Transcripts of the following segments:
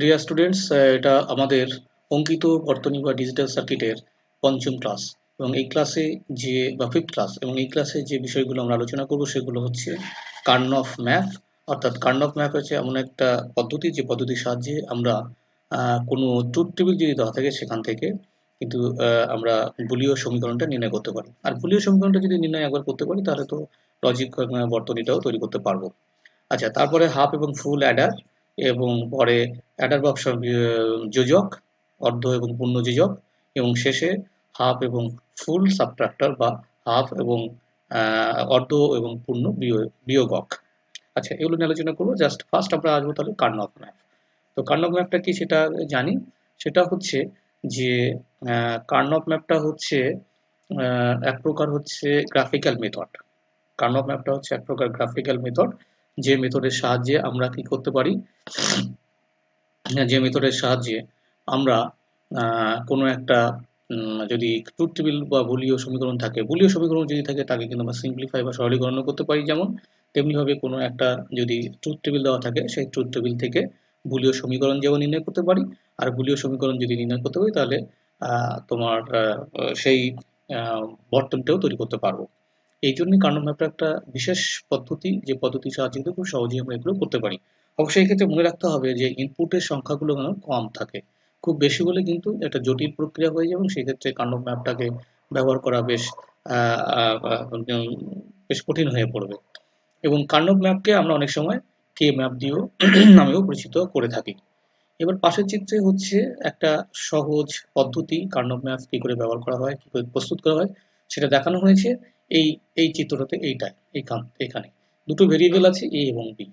Dear students, এটা আমাদের অঙ্কিত বর্তনী বা ডিজিটাল সার্কিটের পঞ্চম ক্লাস এবং এই ক্লাসে ফিফথ ক্লাস এবং এই ক্লাসে যে বিষয়গুলো আমরা আলোচনা করব সেগুলো হচ্ছে কার্নফ ম্যাপ। অর্থাৎ কার্নফ ম্যাপ হচ্ছে এমন একটা পদ্ধতি যে পদ্ধতির সাহায্যে আমরা কোনো ট্রুথ টেবিল যদি দেওয়া থাকে সেখান থেকে কিন্তু আমরা বুলীয় সমীকরণটা নির্ণয় করতে পারি। আর বুলীয় সমীকরণটা যদি নির্ণয় একবার করতে পারি তাহলে তো লজিক বর্তনীটাও তৈরি করতে পারবো। আচ্ছা, তারপরে হাফ এবং ফুল অ্যাডার এবং পরে অ্যাডার বক্স যোজক, অর্ধ এবং পূর্ণ যোজক এবং শেষে হাফ এবং ফুল সাবট্রাক্টর বা হাফ এবং অর্ধ এবং পূর্ণ বিয়োগক। আচ্ছা, এগুলো নিয়ে আলোচনা করবো। জাস্ট ফার্স্ট আমরা আসবো তাহলে কার্নফ ম্যাপ। তো কার্নফ ম্যাপটা কি সেটা জানি। সেটা হচ্ছে যে কার্নফ ম্যাপটা হচ্ছে এক প্রকার হচ্ছে গ্রাফিক্যাল মেথড। কার্নফ ম্যাপটা হচ্ছে এক প্রকার গ্রাফিক্যাল মেথড, যে মেথডের সাহায্যে আমরা কি করতে পারি, যে মেথডের সাহায্যে আমরা কোনো একটা যদি ট্রুথ টেবিল বা বুলীয় সমীকরণ থাকে, বুলীয় সমীকরণ যদি থাকে তাকে কিন্তু আমরা সিম্পলিফাই বা সরলীকরণ করতে পারি। যেমন তেমনিভাবে কোনো একটা যদি ট্রুথ টেবিল দেওয়া থাকে সেই ট্রুথ টেবিল থেকে বুলীয় সমীকরণ যেমন নির্ণয় করতে পারি, আর বুলীয় সমীকরণ যদি নির্ণয় করতে পারি তাহলে তোমার সেই বর্তনীটাও তৈরি করতে পারবো। এই জন্যই কার্নফ ম্যাপটা একটা বিশেষ পদ্ধতি, যে পদ্ধতির সাহায্যে কিন্তু খুব সহজেই আমরা এগুলো করতে পারি। অবশ্যই এক্ষেত্রে মনে রাখতে হবে যে ইনপুটের সংখ্যাগুলো যেন কম থাকে। খুব বেশি হলে কিন্তু একটা জটিল প্রক্রিয়া হয়ে যাবে এবং সেক্ষেত্রে কার্নফ ম্যাপটাকে ব্যবহার করা আহ, আহ, আহ, উম, বেশ কঠিন হয়ে পড়বে। এবং কার্নফ ম্যাপকে আমরা অনেক সময় কে ম্যাপ দিয়েও নামেও পরিচিত করে থাকি। এবার পাশের চিত্রে হচ্ছে একটা সহজ পদ্ধতি কার্নফ ম্যাপ কি করে ব্যবহার করা হয়, কি করে প্রস্তুত করা হয় সেটা দেখানো হয়েছে। এই এই চিত্রটাতে এখানে দুটো ভেরিয়েবল আছে এ এবং বি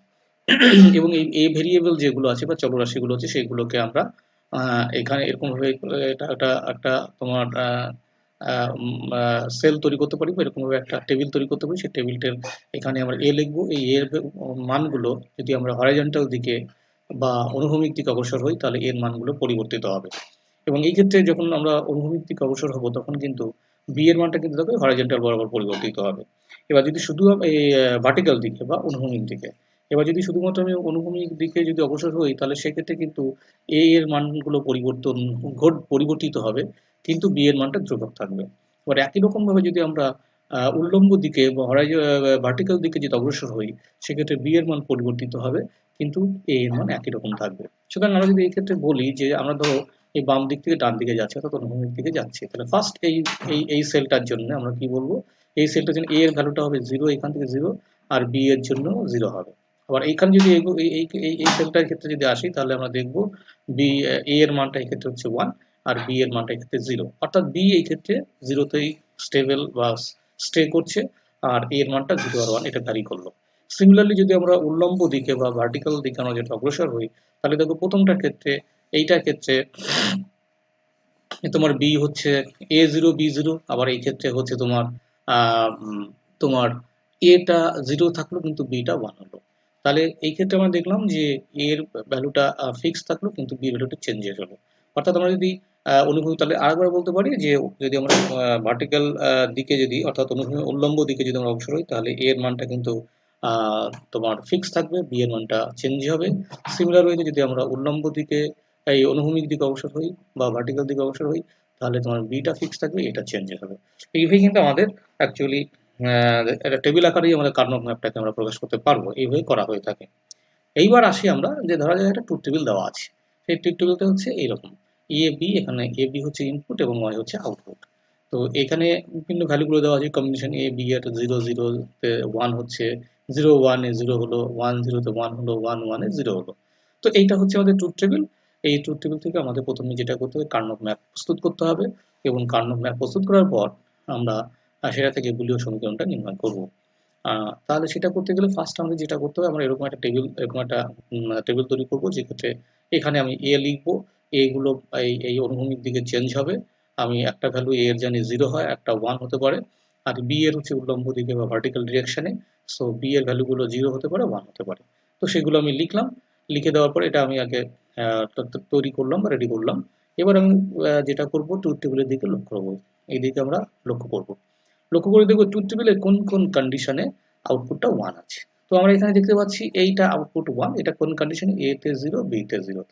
এবং এই এ ভেরিয়েবল যেগুলো আছে বা চলরাশিগুলো আছে সেগুলোকে আমরা এখানে এরকমভাবে এটা একটা একটা তোমার সেল তৈরি করতে পারি বা এরকমভাবে একটা টেবিল তৈরি করতে পারি। সেই টেবিলটার এখানে আমরা এ লিখবো। এই এর মানগুলো যদি আমরা হরাইজন্টাল দিকে বা অনুভূমিক দিকে অগ্রসর হই তাহলে এর মানগুলো পরিবর্তিত হবে। এবং এই ক্ষেত্রে যখন আমরা অনুভূমিক দিকে অগ্রসর হব তখন কিন্তু বি এর মানটা কিন্তু তখন হরাইজন্টাল বরাবর পরিবর্তিত হবে। এবার যদি শুধু এই ভার্টিক্যাল দিকে বা অনুভূমিক দিকে, এবার যদি শুধুমাত্র আমি অনুভূমিক দিকে যদি অগ্রসর হই তাহলে সেক্ষেত্রে কিন্তু এ এর মানগুলো পরিবর্তিত হবে, কিন্তু বি এর মানটা ধ্রুবক থাকবে। এবার একই রকমভাবে যদি আমরা উল্লম্ব দিকে বা ভার্টিক্যাল দিকে যদি অগ্রসর হই সেক্ষেত্রে বি এর মান পরিবর্তিত হবে, কিন্তু এ এর মান একই রকম থাকবে। সুতরাং আমরা যদি এই ক্ষেত্রে বলি যে আমরা ধরো এই বাম দিক থেকে ডান দিকে যাচ্ছে অর্থাৎ অনুভূমিক দিকে যাচ্ছে, তাহলে ফার্স্ট এই সেলটার জন্য আমরা কি বলবো, এই সেলটার জন্য এ এর ভ্যালুটা হবে 0, এখান থেকে 0, আর বি এর জন্য 0 হবে। আবার এইখানে যদি এই সেলটার ক্ষেত্রে যদি আসি তাহলে আমরা দেখব বি এ এর মানটা এই ক্ষেত্রে হচ্ছে 1 আর বি এর মানটা এই ক্ষেত্রে 0, অর্থাৎ বি এই ক্ষেত্রে 0তেই স্টেবল বা স্টে করছে আর এ এর মানটা 0 আর 1 এটা ভ্যারি করলো। সিমিলারলি যদি আমরা উল্লম্ব দিকে বা ভার্টিক্যাল দিকে আমরা যেটা অগ্রসর হই তাহলে দেখো প্রথমটার ক্ষেত্রে এইটার ক্ষেত্রে তোমার বি হচ্ছে A0 B0, আবার এই ক্ষেত্রে হচ্ছে তোমার তোমার এটা 0 থাকলো কিন্তু বিটা 1 হলো। তাহলে এই ক্ষেত্রে আমরা দেখলাম যে এর ভ্যালুটা ফিক্স থাকলো কিন্তু বি ভ্যালুটা চেঞ্জেস হলো। অর্থাৎ আমরা যদি অনুভূমি তাহলে আরেকবার বলতে পারি যে যদি আমরা ভার্টিক্যাল দিকে যদি অর্থাৎ উল্লম্ব দিকে যদি আমরা অগ্রসর হই তাহলে এর মানটা কিন্তু তোমার ফিক্স থাকবে, বি এর মানটা চেঞ্জ হবে। সিমিলার ওয়েতে যদি আমরা উল্লম্ব দিকে এই অনুভূমিক দিকে অগ্রসর হই বা ভার্টিক্যাল দিকে অগ্রসর হই তাহলে তোমার বিটা ফিক্স থাকবে, এটা চেঞ্জ হবে। এইভাবে কিন্তু আমাদের অ্যাকচুয়ালি একটা টেবিল আকারেই আমাদের কার্নফ ম্যাপটাকে আমরা প্রকাশ করতে পারবো, এইভাবে করা হয়ে থাকে। এইবার আসি আমরা যে ধরা যায় একটা ট্রুথ টেবিল দেওয়া আছে, সেই ট্রুথ টেবিলটা হচ্ছে এইরকম এ বি, এখানে এ বি হচ্ছে ইনপুট এবং ওয়াই হচ্ছে আউটপুট। তো এখানে বিভিন্ন ভ্যালুগুলো দেওয়া আছে, কম্বিনেশন এ বি এর 0 0 তে 1 হচ্ছে, 0 1 এ 0 হলো, 1 0 তে 1 হলো, 1 1 এ 0 হলো। তো এইটা হচ্ছে আমাদের ট্রুথ টেবিল। এই ট্রুথ টেবিল থেকে আমাদের প্রথমে যেটা করতে হবে কার্নফ ম্যাপ প্রস্তুত করতে হবে এবং কার্নফ ম্যাপ প্রস্তুত করার পর আমরা সেটা থেকে বুলীয় সমীকরণটা নির্ণয় করব। তাহলে সেটা করতে গেলে ফার্স্ট আমাদের যেটা করতে হবে, আমরা এরকম একটা টেবিল তৈরি করব, যেক্ষেত্রে এখানে আমি এ লিখব। এগুলো এই অনুভূমিক দিকে চেঞ্জ হবে। আমি একটা ভ্যালু এ এর জানি 0 হয়, একটা 1 হতে পারে, আর বি এর হচ্ছে উল্লম্ব দিকে বা ভার্টিক্যাল ডিরেকশনে। সো বি এর ভ্যালুগুলো 0 হতে পারে, 1 হতে পারে। তো সেগুলো আমি লিখলাম। লিখে দেওয়ার পরে এটা আমি আগে তৈরি করলাম বা রেডি করলাম। এবার আমি যেটা করব ট্রুথ টেবিলের দিকে লক্ষ্য করব, এই দিকে আমরা লক্ষ্য করব। লক্ষ্য করে দেখব ট্রুথ টেবিলের কোন কোন কন্ডিশনে আউটপুটটা 1 আছে। তো আমরা এখানে দেখতে পাচ্ছি এইটা আউটপুট 1, এটা কোন কন্ডিশনে, এ তে 0 বি তে 0।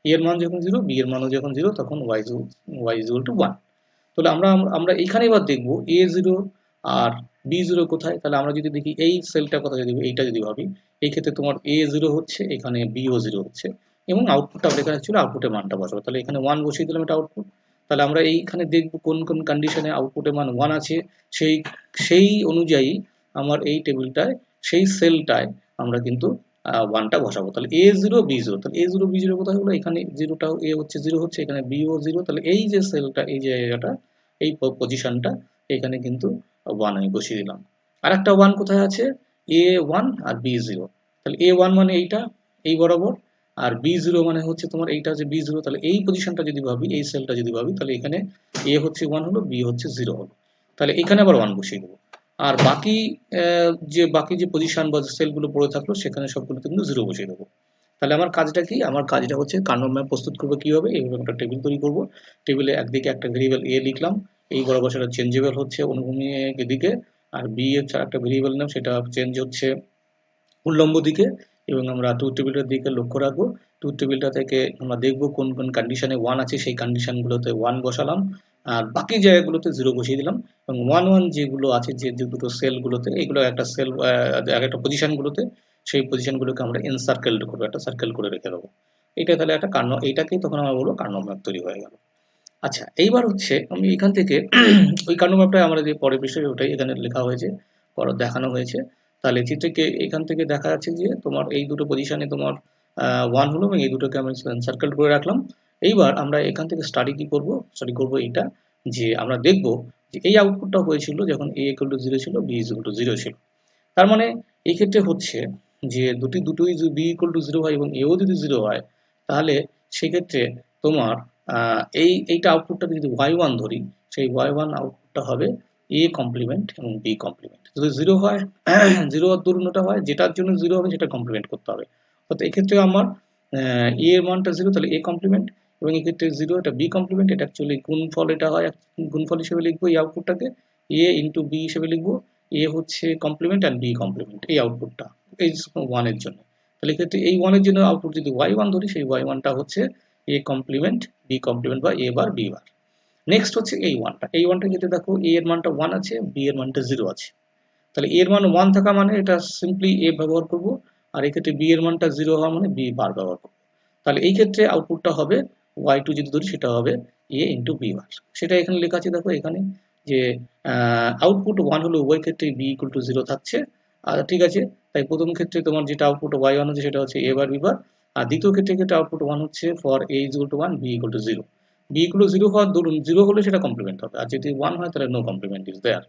এর মান যখন 0, বি এর মানও যখন 0, তখন y is equal to 1। তাহলে আমরা আমরা এখানে এবার দেখব a0 আর b0 কোথায়। তাহলে আমরা যদি দেখি এই সেলটা কথা যদি এইটা যদি ভাবি, এই ক্ষেত্রে তোমার a0 হচ্ছে, এখানে bও 0 হচ্ছে, এবং আউটপুটটা আমরা এখানে ছিল আউটপুটের মানটা বসাবো। তাহলে এখানে 1 বসিয়ে দিলাম, এটা আউটপুট। তাহলে আমরা এইখানে দেখব কোন কোন কন্ডিশনে আউটপুটের মান 1 আছে, সেই সেই অনুযায়ী আমার এই টেবিলটায় সেই সেলটায় আমরা কিন্তু 1টা বসাবো। তাহলে a0 b0, তাহলে a0 b0 কোথায় হলো, এখানে 0টাও a হচ্ছে 0 হচ্ছে, এখানে bও 0, তাহলে এই যে সেলটা, এই জায়গাটা, এই পজিশনটা এখানে কিন্তু 1 আমি বসিয়ে দিলাম। আর একটা 1 কোথায় আছে, a1 আর b0। তাহলে a1 মানে এইটা, এই বরাবর, আর b0 মানে হচ্ছে তোমার এইটা আছে b0। তাহলে এই পজিশনটা যদি ভাবি, এই সেলটা যদি ভাবি, তাহলে এখানে a হচ্ছে 1 হলো, b হচ্ছে 0 হলো। তাহলে এখানে আবার 1 বসিয়ে দেবো। আর বাকি যে পজিশন বা সেলগুলো পড়ে থাকলো, সেখানে সবগুলোতে কিন্তু 0 বসিয়ে দেবো। তাহলে আমার কাজটা কি, আমার কাজটা হচ্ছে কার্নভ ম্যাপ প্রস্তুত করবো কিভাবে, এইভাবে একটা টেবিল তৈরি করব। টেবিলে একদিকে একটা ভেরিয়েবল a লিখলাম, এই বরাবর সেটা চেঞ্জেবল হচ্ছে অনুভূমিক দিকে, আর b এর একটা ভেরিয়েবল নাম, সেটা চেঞ্জ হচ্ছে উল্লম্ব দিকে, এবং আমরা ট্রুথ টেবিলটার দিকে লক্ষ্য রাখবো। ট্রুথ টেবিলটা থেকে আমরা দেখবো কোন কোন কন্ডিশনে 1 আছে, সেই কন্ডিশনগুলোতে 1 বসালাম, আর বাকি জায়গাগুলোতে 0 বসিয়ে দিলাম। এবং 1 1 যেগুলো আছে, যে দুটো সেলগুলোতে, এগুলো একটা সেল একটা পজিশনগুলোতে, সেই পজিশনগুলোকে আমরা এনসার্কেলড করবো, একটা সার্কেল করে রেখে দেবো। এটা তাহলে একটা এইটাকেই তখন আমরা বলবো কার্নভ ম্যাপ তৈরি হয়ে গেল। আচ্ছা, এইবার হচ্ছে আমি এখান থেকে ওই কার্নভ ম্যাপটা আমরা যে পরের বিষয়, ওটাই এখানে লেখা হয়েছে, পরে দেখানো হয়েছে। তাহলে চিত্রকে এখান থেকে দেখা যাচ্ছে যে তোমার এই দুটো পজিশনে তোমার 1 হলো, এবং এই দুটোকে আমি সার্কেল করে রাখলাম। এইবার আমরা এখান থেকে স্টাডি করব এইটা, যে আমরা দেখব যে এই আউটপুটটা হয়েছিল যখন a equal to 0 ছিল, b is equal to 0 ছিল। তার মানে এই ক্ষেত্রে হচ্ছে যে দুটোই যদি b equal to 0 হয় এবং এও যদি 0 হয়, তাহলে সেক্ষেত্রে তোমার এইটা আউটপুটটাকে যদি y1 ধরি, সেই y1 আউটপুটটা হবে a কমপ্লিমেন্ট এবং b কমপ্লিমেন্ট। যদি 0 হয়, 0 ধরুনটা হয়, যেটার জন্য 0 হবে সেটা কমপ্লিমেন্ট করতে হবে। অর্থাৎ এক্ষেত্রে আমার a এর মানটা 0, তাহলে a কমপ্লিমেন্ট, এবং এক্ষেত্রে 0, এটা b কমপ্লিমেন্ট। এটা অ্যাকচুয়ালি গুণফল, এটা হয় গুণফল হিসেবে লিখবো এই আউটপুটটাকে, a ইন্টু b হিসেবে লিখবো। a হচ্ছে কমপ্লিমেন্ট আর b কমপ্লিমেন্ট, এই আউটপুটটা এই 1 এর জন্য। তাহলে এক্ষেত্রে এই 1 এর জন্য আউটপুট যদি y1 ধরি, সেই y1টা হচ্ছে a কমপ্লিমেন্ট b কমপ্লিমেন্ট বা a bar b bar. Next হচ্ছে এই 1টা, এই 1টা ক্ষেত্রে দেখো a এর মানটা 1 আছে, b এর মানটা 0 আছে। তাহলে a এর মান 1 থাকা মানে এটা সিম্পলি a ব্যবহার করব, আর এক্ষেত্রে b এর মানটা 0 হওয়া মানে b বার ব্যবহার করব। তাহলে এই ক্ষেত্রে আউটপুটটা হবে y2 যদি ধরি, সেটা হবে a ইন্টু b বার। সেটা এখানে লেখা আছে, দেখো এখানে যে আউটপুট 1 হলে উভয় ক্ষেত্রে b ইকুয়াল টু 0 থাকছে। আর ঠিক আছে, তাই প্রথম ক্ষেত্রে তোমার যেটা আউটপুট y1 হচ্ছে, সেটা হচ্ছে a বার b বার। আর দ্বিতীয় ক্ষেত্রে আউটপুট 1 হচ্ছে for a is equal to 1, b equal to 0। b equal to 0 হওয়ার দরুন 0 হলে সেটা কমপ্লিমেন্ট হবে, আর যদি 1 হয় তাহলে নো কমপ্লিমেন্ট ইজ দেয়ার।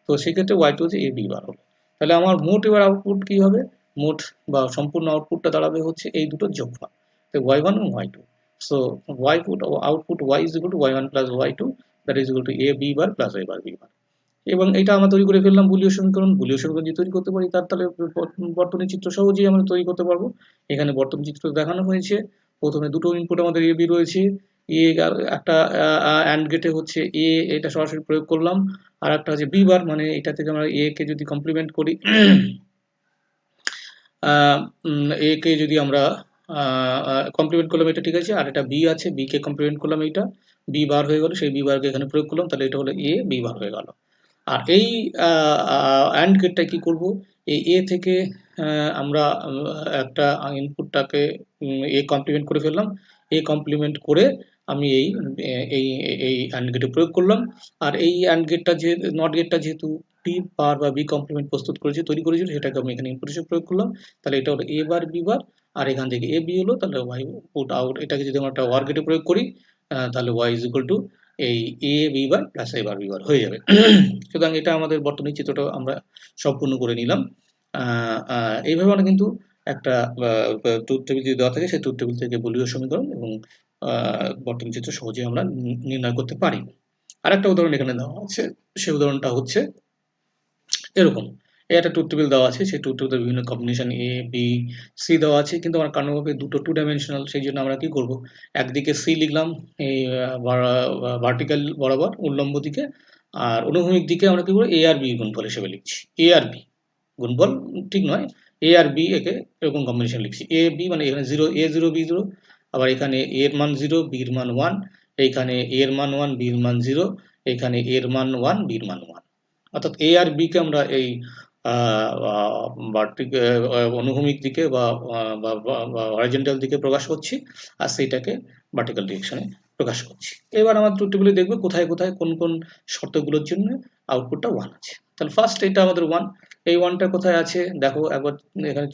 তো সেক্ষেত্রে y2 হচ্ছে a b বার হলো। তাহলে আমার মোট এবার আউটপুট কি হবে, মোট বা সম্পূর্ণ আউটপুটটা দাঁড়াবে হচ্ছে এই দুটোর যোগফল, তো y1 এবং y2। So output y is equal to y1 plus y2, that is equal to a b bar plus a bar b বার। এবং এটা আমরা তৈরি করে ফেললাম বুলীয় সমীকরণ। বুলীয় সমীকরণ যদি তৈরি করতে পারি, তার তাহলে বর্তনী চিত্র সহজেই আমরা তৈরি করতে পারবো। এখানে বর্তনী চিত্র দেখানো হয়েছে। প্রথমে দুটো ইনপুট আমাদের a b রয়েছে, এ একটা অ্যান্ড গেটে হচ্ছে a, এটা সরাসরি প্রয়োগ করলাম, আর একটা হচ্ছে b বার, মানে এটা থেকে আমরা a কে যদি কমপ্লিমেন্ট করি, a কে যদি আমরা কমপ্লিমেন্ট করলাম, এটা ঠিক আছে। আর এটা b আছে, b কে কমপ্লিমেন্ট করলাম, এইটা b বার হয়ে গেল, সেই b বারকে এখানে প্রয়োগ করলাম, তাহলে এটা হলো a b বার হয়ে গেল। আর এই অ্যান্ড গেটটা কি করব, এই a থেকে আমরা একটা ইনপুটটাকে a কমপ্লিমেন্ট করে ফেললাম, a কমপ্লিমেন্ট করে আমি এই এই অ্যান্ড গেটে প্রয়োগ করলাম। আর এই অ্যান্ড গেটটা যে নট গেটটা যেহেতু b বার বা b কমপ্লিমেন্ট প্রস্তুত করেছি, তৈরি করেছি, সেটাকে আমি এখানে ইনপুট হিসেবে প্রয়োগ করলাম। তাহলে এটা হলো a বার b বার, আর এখান থেকে a b হলো, তাহলে y পুট আউট, এটাকে যদি আমরা একটা ওয়ার গেটে প্রয়োগ করি, তাহলে y ইজ ইকুয়াল টু এই a b bar plus a bar b বার হয়ে যাবে। সুতরাং এটা আমাদের বর্তনী চিত্রটা আমরা সম্পূর্ণ করে নিলাম। এইভাবে আমরা কিন্তু একটা ট্রুথ টেবিল যদি দেওয়া থাকে, সেই ট্রুথ টেবিল থেকে বুলীয় সমীকরণ এবং বর্তনী চিত্র সহজেই আমরা নির্ণয় করতে পারি। আরেকটা উদাহরণ এখানে দেওয়া আছে, সেই উদাহরণটা হচ্ছে এরকম। একটা ট্রুথ টেবিল দেওয়া আছে, সেই ট্রুথ টেবিলের বিভিন্ন কম্বিনেশন a b c দেওয়া আছে, কিন্তু আমার কার্নভাবে দুটো 2 ডাইমেনশনাল, সেই জন্য আমরা কি করব, একদিকে c লিখলাম এই ভার্টিক্যাল বরাবর উল্লম্ব দিকে, আর অনুভূমিক দিকে আমরা কি করব, a আর b গুণফল হিসেবে লিখছি। a আর b গুণফল ঠিক নয়, a আর b একে এরকম কম্বিনেশন লিখছি। a b মানে এখানে 0 a 0 b 0, আবার এখানে a এর মান 0, b এর মান 1, এইখানে a এর মান 1, b এর মান 0, এখানে a এর মান 1, b এর মান 1। অর্থাৎ a আর b কে আমরা এই অনুভূমিক দিকে বা হরাইজন্টাল দিকে প্রকাশ করছি, আর সেইটাকে ভার্টিক্যাল ডিরেকশনে প্রকাশ করছি। এবার আমার ট্রুথ টেবিলে দেখবে কোথায় কোথায় কোন কোন শর্তগুলোর জন্য আউটপুটটা 1 আছে। তাহলে ফার্স্ট এটা আমাদের 1, এই 1টা কোথায় আছে দেখো একবার এখানে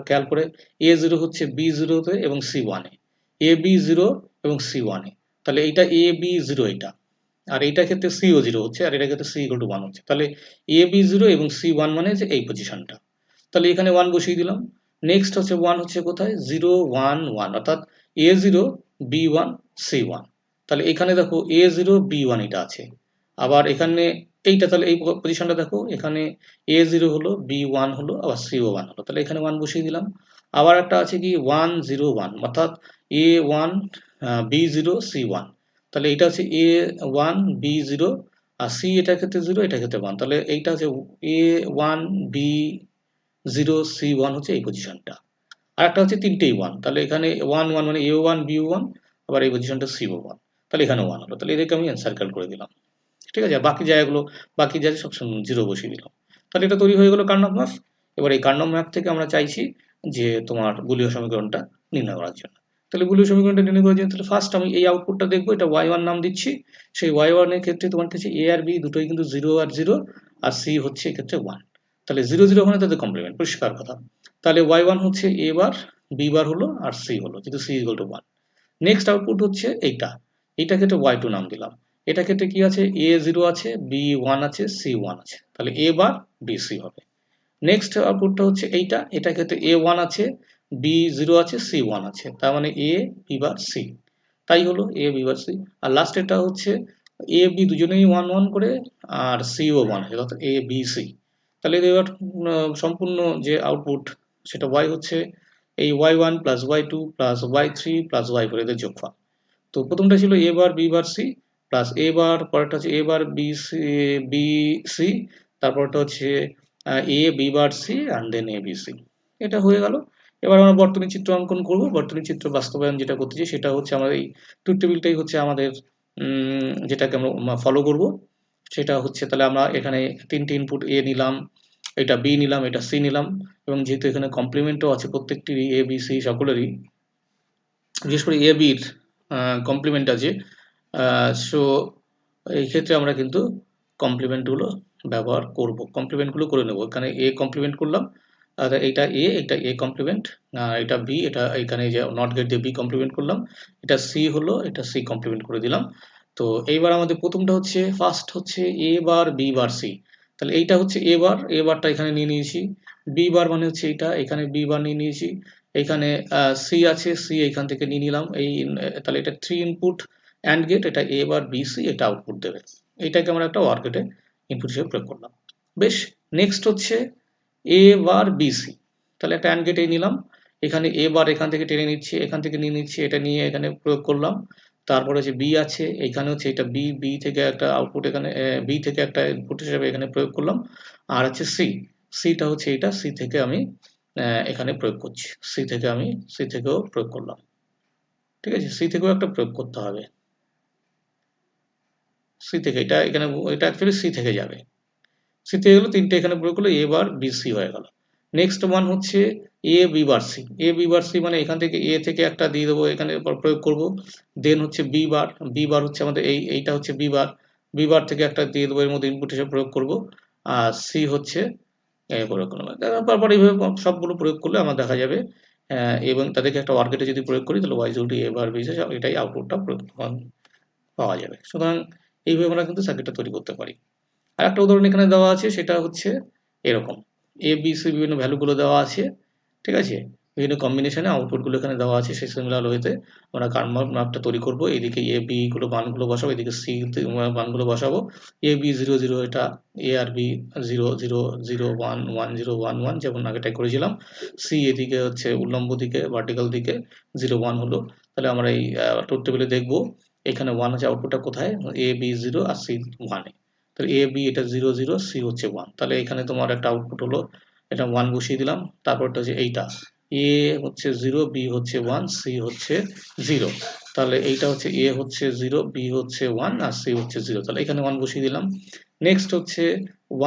খেয়াল করে, a0 হচ্ছে b0 তে এবং c1 এ, ab0 এবং c1 এ। তাহলে এইটা ab0 এটা, আর এইটার ক্ষেত্রে সিও 0 হচ্ছে, আর এটার ক্ষেত্রে c = 1 হচ্ছে। তাহলে ab0 এবং c1 মানে যে এই পজিশনটা, তাহলে এখানে 1 বসিয়ে দিলাম। নেক্সট হচ্ছে 1 হচ্ছে কোথায় 0 1 1, অর্থাৎ a0 b1 c1। তাহলে এখানে দেখো a0 b1 এটা আছে, আবার এখানে এইটা, তাহলে এই পজিশনটা দেখো এখানে a0 হলো, b1 হলো, আবার co1 হলো, তাহলে এখানে 1 বসিয়ে দিলাম। আবার একটা আছে কি 1 0 1, অর্থাৎ a1 b0 c1। তাহলে এটা হচ্ছে a1 b0, আর c এটার ক্ষেত্রে 0, এটার ক্ষেত্রে 1, তাহলে এইটা হচ্ছে a1 b0 c1 হচ্ছে এই পজিশনটা। আর একটা হচ্ছে তিনটেই 1, তাহলে এখানে 1 1 মানে a1 b1, আবার এই পজিশনটা co1, তাহলে এখানে 1 হলো। তাহলে এদেরকে আমি সার্কেল করে দিলাম, ঠিক আছে। বাকি জায়গাগুলো, বাকি জায়গায় সব 0 বসিয়ে দিলাম। তাহলে এটা তৈরি হয়ে গেল কার্নভ ম্যাপ। এবার এই কার্নভ ম্যাপ থেকে আমরা চাইছি যে তোমার বুলীয় সমীকরণটা নির্ণয় করার জন্য। তাহলে বুলীয় সমীকরণটা নির্ণয় করার জন্য তাহলে ফার্স্ট আমি এই আউটপুটটা দেখবো, এটা y1 নাম দিচ্ছি। সেই y1 এর ক্ষেত্রে তোমার কাছে a আর b দুটোই কিন্তু 0 আর 0, আর c হচ্ছে এক্ষেত্রে 1। তাহলে 0 0 ওখানে তাদের কমপ্লিমেন্ট, পরিষ্কার কথা। তাহলে y1 হচ্ছে a বার, b বার হলো, আর c হলো, যেহেতু c = 1। নেক্সট আউটপুট হচ্ছে এইটা, এইটা ক্ষেত্রে y2 নাম দিলাম। এটা ক্ষেত্রে কি আছে, a0 আছে, b1 আছে, c1 আছে, তাহলে a বার bc হবে। নেক্সট আউটপুটটা হচ্ছে এইটা, এটা ক্ষেত্রে a1 আছে, b0 আছে, c1 আছে, তার মানে a b বার c, তাই হলো a b বার c। আর লাস্ট এটা হচ্ছে a b দুজনেই 1 1 করে, আর c ও 1 আছে, অর্থাৎ a b c। তাহলে এবার সম্পূর্ণ যে আউটপুট সেটা y হচ্ছে এই y1 plus y2 plus y3 plus y4 এদের যোগফল। তো প্রথমটা ছিল a bar b bar c plus a বার, পরেরটা হচ্ছে a বার b c, তারপরটা হচ্ছে a b bar c and then a b c। এটা হয়ে গেল। এবার আমরা বর্তনী চিত্র অঙ্কন করব। বর্তনী চিত্র বাস্তবায়ন যেটা করতেছি সেটা হচ্ছে আমাদের এই ট্রুথ টেবিলটাই হচ্ছে আমাদের যেটাকে আমরা ফলো করব। সেটা হচ্ছে, তাহলে আমরা এখানে তিনটে ইনপুট a নিলাম, এটা b নিলাম, এটা c নিলাম, এবং যেহেতু এখানে কমপ্লিমেন্টও আছে প্রত্যেকটিরই a b c সকলেরই, বিশেষ করে এ বির কমপ্লিমেন্ট আছে, সো এই ক্ষেত্রে আমরা কিন্তু কমপ্লিমেন্টগুলো ব্যবহার করব, কমপ্লিমেন্টগুলো করে নেব। এখানে এ কমপ্লিমেন্ট করলাম, আর এটা এ কমপ্লিমেন্ট, এটা বি, এটা এখানে যে নট গেট দিয়ে বি কমপ্লিমেন্ট করলাম, এটা সি হলো, এটা সি কমপ্লিমেন্ট করে দিলাম। তো এইবার আমাদের প্রথমটা হচ্ছে, ফার্স্ট হচ্ছে এ বার বি বার সি। তাহলে এইটা হচ্ছে এ বার, এ বারটা এখানে নিয়ে নিয়েছি, বি বার মানে হচ্ছে এইটা, এখানে বি বার নিয়ে নিয়েছি, এখানে সি আছে, সি এখান থেকে নিয়ে নিলাম। এই তাহলে এটা 3 ইনপুট অ্যান্ড গেট, এটা এ বার বি সি, এটা আউটপুট দেবে। এইটাকে আমরা একটা ওয়ার গেটে ইনপুট হিসেবে প্রয়োগ করলাম। বেশ, নেক্সট হচ্ছে এ বার বি সি। তাহলে একটা অ্যান্ড গেট নিলাম, এখানে এ বার এখান থেকে টেনে নিচ্ছি, এখান থেকে নিয়ে নিচ্ছি, এটা নিয়ে এখানে প্রয়োগ করলাম। তারপরে হচ্ছে বি আছে, এখানে হচ্ছে এটা বি, বি থেকে একটা আউটপুট, এখানে বি থেকে একটা ইনপুট হিসেবে এখানে প্রয়োগ করলাম। আর হচ্ছে সি, সিটা হচ্ছে এটা, সি থেকে আমি এখানে প্রয়োগ করছি, সি থেকে আমি সি থেকেও প্রয়োগ করলাম, ঠিক আছে। সি থেকেও একটা প্রয়োগ করতে হবে, সি থেকে এটা এখানে, এটা অ্যাকচুয়ালি সি থেকে যাবে, সি থেকে গেলো, তিনটে এখানে প্রয়োগ করলো, এ বার বি সি হয়ে গেল। নেক্সট ওয়ান হচ্ছে A B bar C. A B bar C মানে এখান থেকে এ থেকে একটা দিয়ে দেবো, এখানে প্রয়োগ করব। দেন হচ্ছে বি বার, বি বার হচ্ছে আমাদের এইটা হচ্ছে বি বার, বি বার থেকে একটা দিয়ে দেবো, এর মধ্যে ইনপুট হিসেবে প্রয়োগ করব। আর সি হচ্ছে প্রয়োগ করলাম। তারপর এইভাবে সবগুলো প্রয়োগ করলে আমার দেখা যাবে, এবং তাদেরকে একটা ওয়ার্কেটে যদি প্রয়োগ করি তাহলে ওয়াই জুটি এ বার বি, এটাই আউটপুটটা পাওয়া যাবে। সুতরাং এইভাবে আমরা কিন্তু সার্কিটটা তৈরি করতে পারি। আর একটা উদাহরণ এখানে দেওয়া আছে, সেটা হচ্ছে এরকম এ বি সি বিভিন্ন ভ্যালুগুলো দেওয়া আছে, ঠিক আছে, বিভিন্ন কম্বিনেশনে আউটপুটগুলো এখানে দেওয়া আছে। সেই সিমিলার ওয়েতে আমরা কার্নভ ম্যাপটা তৈরি করব। এইদিকে এ বি গুলো মানগুলো বসাবো, এদিকে সি মানগুলো বসাবো। এ বি 0 0, এটা এ আর বি 0 0 0 1 1 0 1 1, যেমন আগেটাই করেছিলাম। সি এদিকে হচ্ছে উল্লম্ব দিকে, ভার্টিক্যাল দিকে 0 1 হলো। তাহলে আমরা এই ট্রুথ টেবিলে দেখবো এখানে 1 আছে, আউটপুটটা কোথায়, এ বি 0 আর সি 1 এ। তাহলে এ বি এটা 0 0, সি হচ্ছে 1, তাহলে এখানে তোমার একটা আউটপুট হলো, এটা 1 বসিয়ে দিলাম। তারপরটা হচ্ছে এইটা এ হচ্ছে 0, বি হচ্ছে 1, সি হচ্ছে 0। তাহলে এইটা হচ্ছে এ হচ্ছে 0, বি হচ্ছে 1 আর সি হচ্ছে 0। তাহলে এখানে 1 বসিয়ে দিলাম। নেক্সট হচ্ছে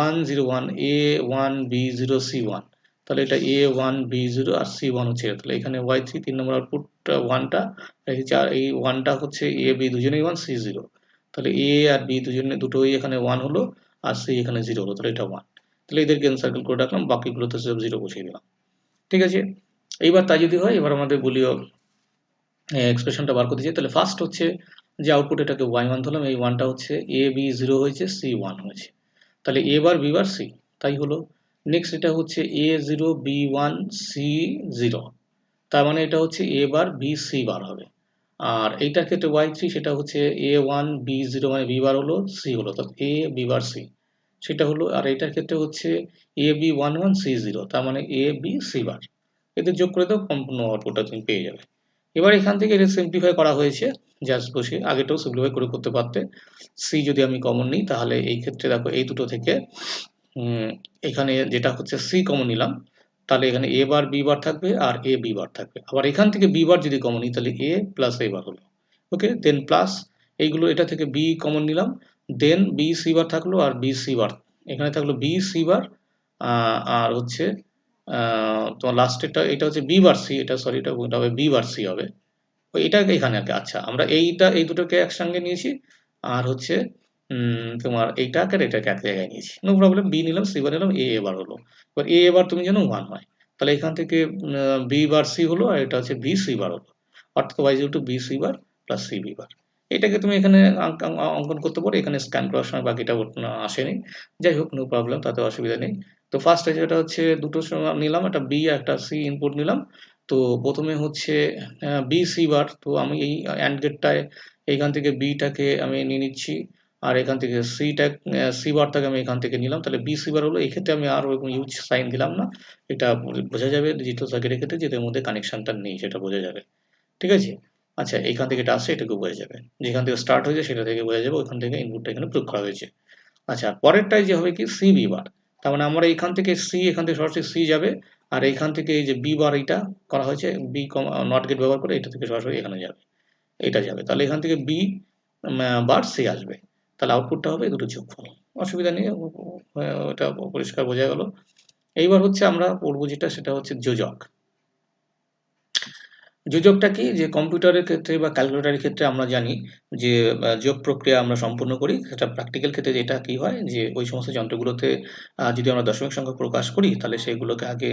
1 0 1, এ 1, বি 0, সি 1। তাহলে এটা এ 1, বি 0 আর সি 1 হচ্ছে। তাহলে এখানে y3 3 নম্বর আউটপুট 1টা, এই 1টা হচ্ছে এ বি দুজনেই 1, সি 0। তাহলে এ আর বি দুটোই এখানে 1 হলো আর সি এখানে 0 হলো। তাহলে এটা 1। তাহলে এদেরকে সার্কেল করে রাখলাম, বাকিগুলোতে সব 0 বসিয়ে দিলাম। ঠিক আছে, এইবার তাই যদি হয়, এবার আমাদের বলীয় এক্সপ্রেশনটা বার করতে চাই। তাহলে ফার্স্ট হচ্ছে যে আউটপুট, এটাকে y1 ধরলাম, এই 1টা হচ্ছে এ বি 0 হয়েছে, সি 1 হয়েছে। তাহলে এ বার বি বার সি, তাই হলো। নেক্সট এটা হচ্ছে এ 0, বি 1, সি 0। তার মানে এটা হচ্ছে এ বার বি সি বার হবে। আর এইটার ক্ষেত্রে y3 সেটা হচ্ছে এ 1, বি 0 মানে বি বার হলো, সি হলো, তাহলে এ বি বার সি সেটা হলো। আর এটার ক্ষেত্রে হচ্ছে এ বি 1 1, সি 0, তার মানে এ বি সি বার। এদের যোগ করে দাও, সম্পূর্ণ আউটপুটটা তুমি পেয়ে যাবে। এবার এখান থেকে এটা সিম্পলিফাই করা হয়েছে, জাস্ট বসে। আগেটাও সিম্পলিফাই করে করতে পারতে। সি যদি আমি কমন নিই, তাহলে এই ক্ষেত্রে দেখো এই দুটো থেকে এখানে যেটা হচ্ছে সি কমন নিলাম, তাহলে এখানে এ বার বি বার থাকবে আর এ বি বার থাকবে। আবার এখান থেকে বি বার যদি কমন নিই, তাহলে এ প্লাস এ বার হলো। ওকে, দেন প্লাস এইগুলো, এটা থেকে বি কমন নিলাম, দেন বি সি বার থাকলো আর বি সি বার এখানে থাকলো, বি সি বার। আর হচ্ছে তোমার লাস্টেরটা, এটা হচ্ছে বি বার সি, এটা সরি, এটা হবে বি বার সি হবে। এটা এখানে আর কি। আচ্ছা, আমরা এই দুটোকে একসঙ্গে নিয়েছি, আর হচ্ছে তোমার এইটাকে আর এটাকে এক জায়গায় নিয়েছি, নো প্রবলেম। বি নিলাম, সি বার নিলাম, এ এবার হলো। এবার এ এবার তুমি যেন 1 হয়, তাহলে এখান থেকে বি বার সি হলো, আর এটা হচ্ছে বি সি বার হলো। অর্থাৎ y equal to B C bar plus C B bar. এটাকে তুমি এখানে অঙ্কন করতে পারো, এখানে স্ক্যান করার সময় বাকিটা আসেনি। যাই হোক, নো প্রবলেম, তাতে অসুবিধা নেই। তো ফার্স্ট যেটা হচ্ছে দুটো নিলাম, একটা বি একটা সি ইনপুট নিলাম। তো প্রথমে হচ্ছে বি সি বার। তো আমি এই অ্যান্ড গেটটায় এইখান থেকে বিটাকে আমি নিয়ে নিচ্ছি, আর এখান থেকে সি বারটাকে আমি এখান থেকে নিলাম। তাহলে বি সি বার হলো। এই ক্ষেত্রে আমি আর ওরকম ইউজ সাইন দিলাম না। এটা বোঝা যাবে ডিজিটাল সার্কিটের ক্ষেত্রে যে এদের মধ্যে কানেকশনটা নেই, সেটা বোঝা যাবে। ঠিক আছে? আচ্ছা, এইখান থেকে এটা আসছে, এটাকে বোঝা যাবে। যেখান থেকে স্টার্ট হয়েছে সেটা থেকে বোঝা যাবে, ওইখান থেকে ইনপুটটা এখানে প্রয়োগ করা হয়েছে। আচ্ছা, পরেরটাই যে হবে কি সি বি বার। তার মানে আমরা এখান থেকে এখান থেকে সরাসরি সি যাবে, আর এইখান থেকে এই যে বি বার এটা করা হয়েছে, বি নট গেট ব্যবহার করে, এটা থেকে সরাসরি এখানে যাবে, এটা যাবে। তাহলে এখান থেকে বি বার সি আসবে। তাহলে আউটপুটটা হবে এই দুটো যোগফল। অসুবিধা নেই, ওটা পরিষ্কার বোঝা গেল। এইবার হচ্ছে আমরা পড়বো যেটা, সেটা হচ্ছে যোজক। যোজকটা কি, যে কম্পিউটারের ক্ষেত্রে বা ক্যালকুলেটরের ক্ষেত্রে আমরা জানি যে যোগ প্রক্রিয়া আমরা সম্পূর্ণ করি। সেটা প্র্যাকটিক্যাল ক্ষেত্রে যেটা কি হয়, যে ওই সমস্ত যন্ত্রগুলোতে যদি আমরা দশমিক সংখ্যা প্রকাশ করি, তাহলে সেগুলোকে আগে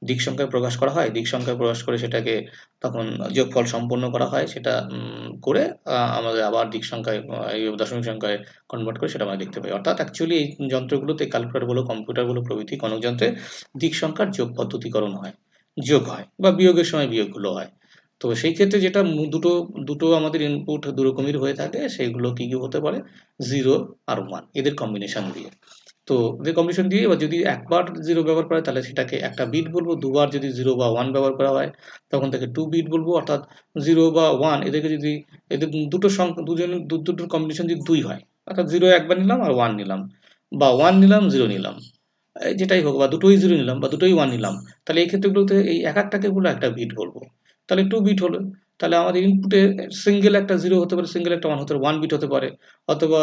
দিক সংখ্যায় প্রকাশ করা হয়, দিক সংখ্যায় প্রকাশ করে সেটাকে তখন যোগফল সম্পন্ন করা হয়। সেটা করে আমাদের আবার দিক সংখ্যায় এই দশমিক সংখ্যায় কনভার্ট করে সেটা আমরা দেখতে পাই। অর্থাৎ অ্যাকচুয়ালি এই যন্ত্রগুলোতে, ক্যালকুলেটর বলো, কম্পিউটার বলো প্রভৃতি কনক যন্ত্রে দিক সংখ্যার যোগ পদ্ধতিকরণ হয়, যোগ হয়, বা বিয়োগের সময় বিয়োগগুলো হয়। তো সেই ক্ষেত্রে যেটা দুটো দুটো আমাদের ইনপুট দু রকমের হয়ে থাকে, সেগুলো কি হতে পারে, 0 আর 1 এদের কম্বিনেশন দিয়ে। তো এদের কম্বিনেশন দিয়ে এবার যদি একবার 0 ব্যবহার করা হয়, তাহলে সেটাকে একটা বিট বলবো। দুবার যদি 0 বা 1 ব্যবহার করা হয়, তখন তাকে 2 বিট বলবো। অর্থাৎ 0 বা 1 এদেরকে যদি, এদের দুটো সংখ্যা দুটোর কম্বিনেশন যদি 2 হয়, অর্থাৎ 0 একবার নিলাম আর 1 নিলাম, বা 1 নিলাম 0 নিলাম, যেটাই হোক, বা দুটোই 0 নিলাম বা দুটোই 1 নিলাম, তাহলে এই ক্ষেত্রগুলোতে এই এক একটাকে বলে একটা বিট বলবো। তাহলে 2 বিট হলো। তাহলে আমাদের ইনপুটে সিঙ্গেল একটা 0 হতে পারে, সিঙ্গেল একটা 1 হতে পারে, 1 বিট হতে পারে, অথবা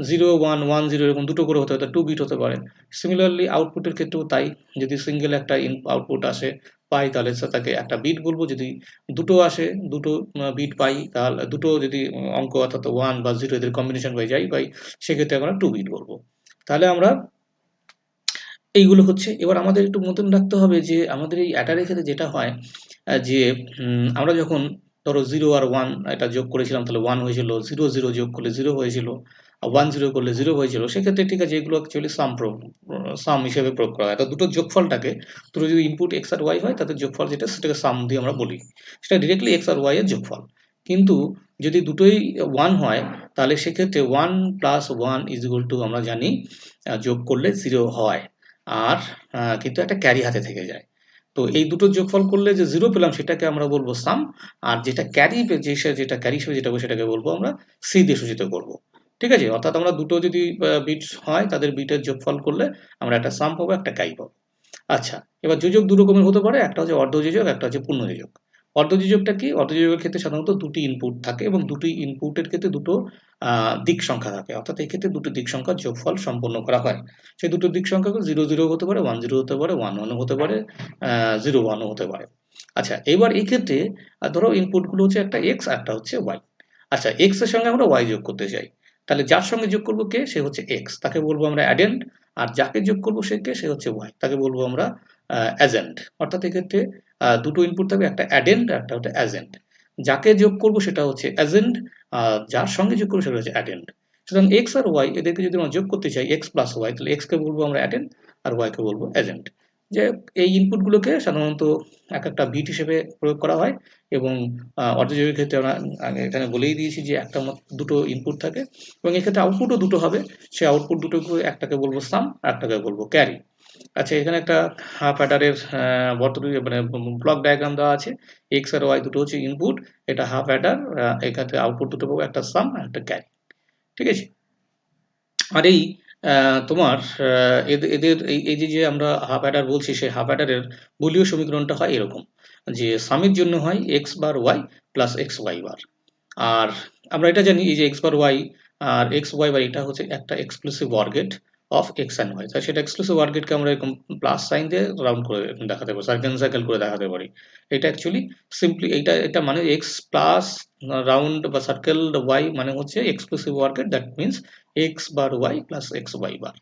0 1 1 0 এরকম দুটো করে হতে পারে, 2 বিট হতে পারে। সিমিলারলি আউটপুটের ক্ষেত্রেও তাই। যদি সিঙ্গেল একটা আউটপুট আসে পাই, তাহলে তাকে একটা বিট বলবো। যদি দুটো আসে, দুটো বিট পাই, তাহলে দুটো যদি অঙ্ক অর্থাৎ 1 বা 0 এদের কম্বিনেশন হয়ে যায় পাই, সেক্ষেত্রে আমরা 2 বিট বলবো। তাহলে আমরা এইগুলো হচ্ছে। এবার আমাদের একটু মতন রাখতে হবে যে আমাদের এই অ্যাটারের ক্ষেত্রে যেটা হয়, যে আমরা যখন ধরো 0 আর 1 এটা যোগ করেছিলাম, তাহলে 1 হয়েছিল, 0 0 যোগ করলে 0 হয়েছিল, আর 1 0 করলে 0 হয়েছিল। সেক্ষেত্রে ঠিক আছে, এগুলো অ্যাকচুয়ালি সাম হিসেবে প্রয়োগ করা হয়। তো দুটো যোগফলটাকে, দুটো যদি ইনপুট x আর y হয়, তাদের যোগফল যেটা, সেটাকে সাম দিয়ে আমরা বলি। সেটা ডিরেক্টলি x আর y এর যোগফল। কিন্তু যদি দুটোই 1 হয়, তাহলে সেক্ষেত্রে 1 প্লাস 1 ইজ ইকুয়াল টু, আমরা জানি যোগ করলে 0 হয়, আর কিন্তু একটা ক্যারি হাতে থেকে যায়। তো এই দুটোর যোগফল করলে যে 0 পেলাম, সেটাকে আমরা বলবো সাম। আর যেটা ক্যারি, যেটা ক্যারি হিসেবে যেটা হবে, সেটাকে বলবো আমরা সি দিয়ে সূচিত করব। ঠিক আছে? অর্থাৎ আমরা দুটো যদি বিট হয়, তাদের বিটের যোগফল করলে আমরা একটা সাম পাবো, একটা ক্যারি পাবো। আচ্ছা, এবার যোজক দু রকমের হতে পারে, একটা হচ্ছে অর্ধযোজক, একটা হচ্ছে পূর্ণযোজক। অর্ধযোজকটা কি? অর্ধযোজকের ক্ষেত্রে সাধারণত দুটি ইনপুট থাকে এবং দুটি ইনপুটের ক্ষেত্রে দুটো দিক সংখ্যা থাকে, অর্থাৎ এই ক্ষেত্রে দুটো দিক সংখ্যার যোগফল সম্পন্ন করা হয়। সেই দুটো দিক সংখ্যাকে 0 0 হতে পারে, 1 0 হতে পারে, 1 1 হতে পারে, 0 1 হতে পারে। আচ্ছা, এবার এই ক্ষেত্রে ধরো ইনপুটগুলো হচ্ছে একটা এক্স আর একটা হচ্ছে ওয়াই। আচ্ছা, এক্স এর সঙ্গে আমরা ওয়াই যোগ করতে চাই, তাহলে যার সঙ্গে যোগ করবো কে? সে হচ্ছে এক্স, তাকে বলবো আমরা অ্যাডেন্ড। আর যাকে যোগ করবো সে কে? সে হচ্ছে ওয়াই, তাকে বলবো আমরা অ্যাজেন্ট। অর্থাৎ এক্ষেত্রে দুটো ইনপুট থাকবে, একটা অ্যাডেন্ট আর একটা হচ্ছে অ্যাজেন্ট। যাকে যোগ করবো সেটা হচ্ছে অ্যাজেন্ট, আর যার সঙ্গে যোগ করবো সেটা হচ্ছে অ্যাডেন্ট। সুতরাং এক্স আর ওয়াই এদেরকে যদি আমরা যোগ করতে চাই, এক্স প্লাস ওয়াই, তাহলে এক্স কে বলবো আমরা অ্যাডেন্ট আর ওয়াই কে বলবো অ্যাজেন্ট। যে এই ইনপুটগুলোকে সাধারণত এক একটা বিট হিসেবে প্রয়োগ করা হয় এবং অর্ধযোগের ক্ষেত্রে আমরা এখানে বলেই দিয়েছি যে একটা দুটো ইনপুট থাকে এবং এক্ষেত্রে আউটপুটও দুটো হবে। সেই আউটপুট দুটোকে একটাকে বলবো সাম আর একটাকে বলবো ক্যারি। আচ্ছা, এখানে একটা হাফ অ্যাডারের বর্তনী মানে ব্লক ডায়াগ্রাম দেওয়া আছে। এক্স আর ওয়াই দুটো হচ্ছে ইনপুট, এটা হাফ অ্যাডার, এখানে আউটপুট দুটো পাবো, একটা সাম আর একটা ক্যারি। ঠিক আছে? আর এই তোমার এদের এই যে আমরা হাফ অ্যাডার বলছি, সেই হাফ অ্যাডারের বুলীয় সমীকরণটা হয় এরকম যে সামের জন্য হয় X bar Y plus X Y bar. আর আমরা এটা জানি এই যে এক্স বার ওয়াই আর এক্স ওয়াই বার এটা হচ্ছে একটা exclusive OR gate of X and Y. তাই সেটা এক্সক্লুসিভ অর্গেটকে আমরা এরকম প্লাস সাইন দিয়ে রাউন্ড করে দেখাতে পারি, সার্কেল করে দেখাতে পারি। এটা অ্যাকচুয়ালি সিম্পলি এটা মানে এক্স প্লাস রাউন্ড বা সার্কেল ওয়াই মানে হচ্ছে exclusive OR gate, that means X bar Y plus X Y bar.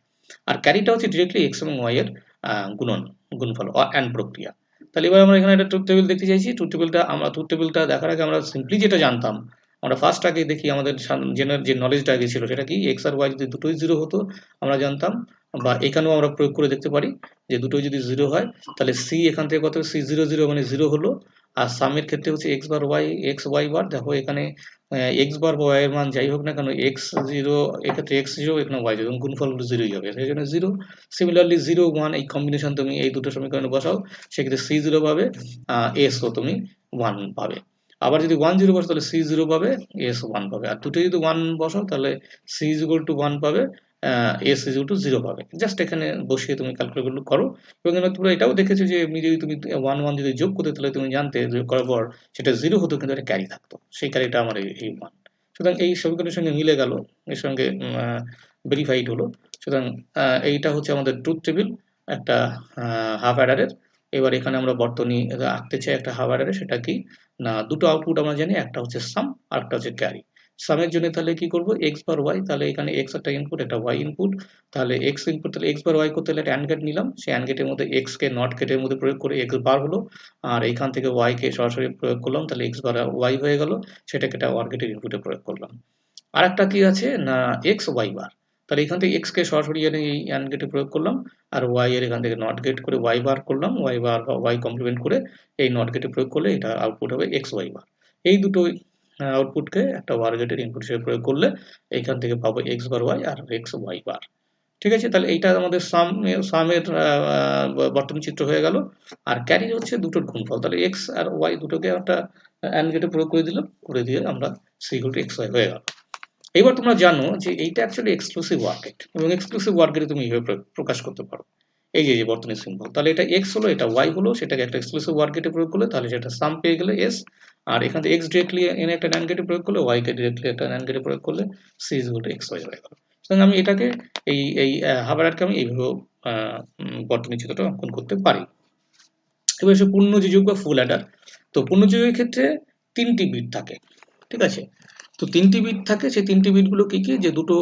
আর ক্যারিটা হচ্ছে ডিরেক্টলি এক্স এবং ওয়াই এর গুণফল অ্যান্ড প্রক্রিয়া। তাহলে এবার আমরা এখানে একটা ট্রুথ টেবিল দেখতে চাইছি। ট্রুথ টেবিলটা দেখার আগে আমরা সিম্পলি যেটা জানতাম, আমরা ফার্স্ট আগে দেখি আমাদের যে নলেজটা আগে ছিল সেটা কি, এক্স আর ওয়াই যদি দুটোই জিরো হতো আমরা জানতাম, বা এখানেও আমরা প্রয়োগ করে দেখতে পারি যে দুটোই যদি জিরো হয় তাহলে সি এখান থেকে কত, সি 0 0 মানে জিরো হলো। আর সামের ক্ষেত্রে হচ্ছে x bar Y x Y বার, দেখো এখানে এক্স বার বা ওয়াই এর মান যাই হোক না কেন, এক্স জিরো এক্ষেত্রে এক্স জিরো, এখানে ওয়াই জিরো, গুণফলগুলো জিরোই হবে, সেই জন্য জিরো। সিমিলারলি 0 1 এই কম্বিনেশন তুমি এই দুটো সমীকরণে বসাও, সেক্ষেত্রে সি জিরো পাবে, এসও তুমি 1 পাবে। আবার যদি 1 0 বসাও তাহলে সি 0 পাবে, এস 1 পাবে। আর দুটো যদি 1 বসাও তাহলে সি ইজ ইকুয়াল টু 1 পাবে, এস ইজ ইকুয়াল টু 0 পাবে। জাস্ট এখানে বসিয়ে তুমি ক্যালকুলেট করো। এবং তোমরা এটাও দেখেছো যে এমনি যদি তুমি 1 1 যদি যোগ করতে তাহলে তুমি জানতে যোগ করার পর সেটা 0 হতো কিন্তু একটা ক্যারি থাকতো, সেই ক্যারিটা আমার এই 1। সুতরাং এই সমীকরণের সঙ্গে মিলে গেল, এর সঙ্গে ভেরিফাইড হলো। সুতরাং এইটা হচ্ছে আমাদের ট্রুথ টেবিল একটা হাফ অ্যাডারের। এবার এখানে আমরা বর্তনী আঁকতে চাই একটা হাফ অ্যাডারে, সেটা কি না, দুটো আউটপুট আমরা জানি, একটা হচ্ছে সাম আর একটা হচ্ছে ক্যারি। সামের জন্য তাহলে কি করব, এক্স বার ওয়াই, তাহলে এখানে এক্স একটা ইনপুট, এটা ওয়াই ইনপুট, তাহলে এক্স ইনপুট, তাহলে এক্স বার ওয়াই করতে হলে একটা অ্যান্ড গেট নিলাম, সেই অ্যান্ড গেটের মধ্যে এক্স কে নট গেটের মধ্যে প্রয়োগ করে এক্স বার হলো, আর এইখান থেকে ওয়াই কে সরাসরি প্রয়োগ করলাম, তাহলে এক্স বার ওয়াই হয়ে গেল, সেটাকে একটা ওয়ার গেটের ইনপুটে প্রয়োগ করলাম। আর একটা কি আছে না, এক্স ওয়াই বার, তাহলে এখান থেকে এক্স কে সরাসরি এই অ্যান্ড গেটে প্রয়োগ করলাম, আর ওয়াই এর এখান থেকে নট গেট করে ওয়াই বার করলাম, ওয়াই বার বা ওয়াই কমপ্লিমেন্ট করে এই নট গেটে প্রয়োগ করলে এটা আউটপুট হবে এক্স ওয়াই বার। এই দুটো আউটপুটকে একটা ওয়ার গেটের ইনপুট হিসেবে প্রয়োগ করলে এইখান থেকে পাবো এক্স বার ওয়াই আর এক্স ওয়াই বার। ঠিক আছে? তাহলে এইটা আমাদের সামের বর্তনী চিত্র হয়ে গেল। আর ক্যারি হচ্ছে দুটোর গুণফল, তাহলে এক্স আর ওয়াই দুটোকে একটা অ্যান্ড গেটে প্রয়োগ করে দিলাম, করে দিয়ে আমরা C equal to X Y হয়ে গেল। এবার তোমরা জানো যে এইটা অ্যাকচুয়ালি এক্সক্লুসিভ ওয়ার্কেট, এবং এক্সক্লুসিভ ওয়ার্কেটে তুমি এইভাবে প্রকাশ করতে পারো, এই যে বর্তনী সিম্বল, তাহলে এটা এক্স হলো, এটা ওয়াই হলো, সেটাকে একটা এক্সক্লুসিভ ওয়ার্কেটে প্রয়োগ করলে তাহলে সেটা সাম পেয়ে গেলে এস, আর এখান থেকে এক্স ডিরেক্টলি এনে একটা ন্যান্ড গেটে প্রয়োগ করলে, ওয়াই কে ডিরেক্টলি একটা ন্যান্ড গেটে প্রয়োগ করলে C is equal to X Y হয়ে গেল। সুতরাং আমি এটাকে এই হাবারাটকে আমি এইভাবে বর্তনী চিত্রটা অঙ্কন করতে পারি। এবার এসে পূর্ণযোজক বা ফুল অ্যাডার। তো পূর্ণযোজকের ক্ষেত্রে 3টি বিট থাকে, ঠিক আছে? তো 3টি বিট থাকে, সেই 3টি বিটগুলো কি কি, যে দুটো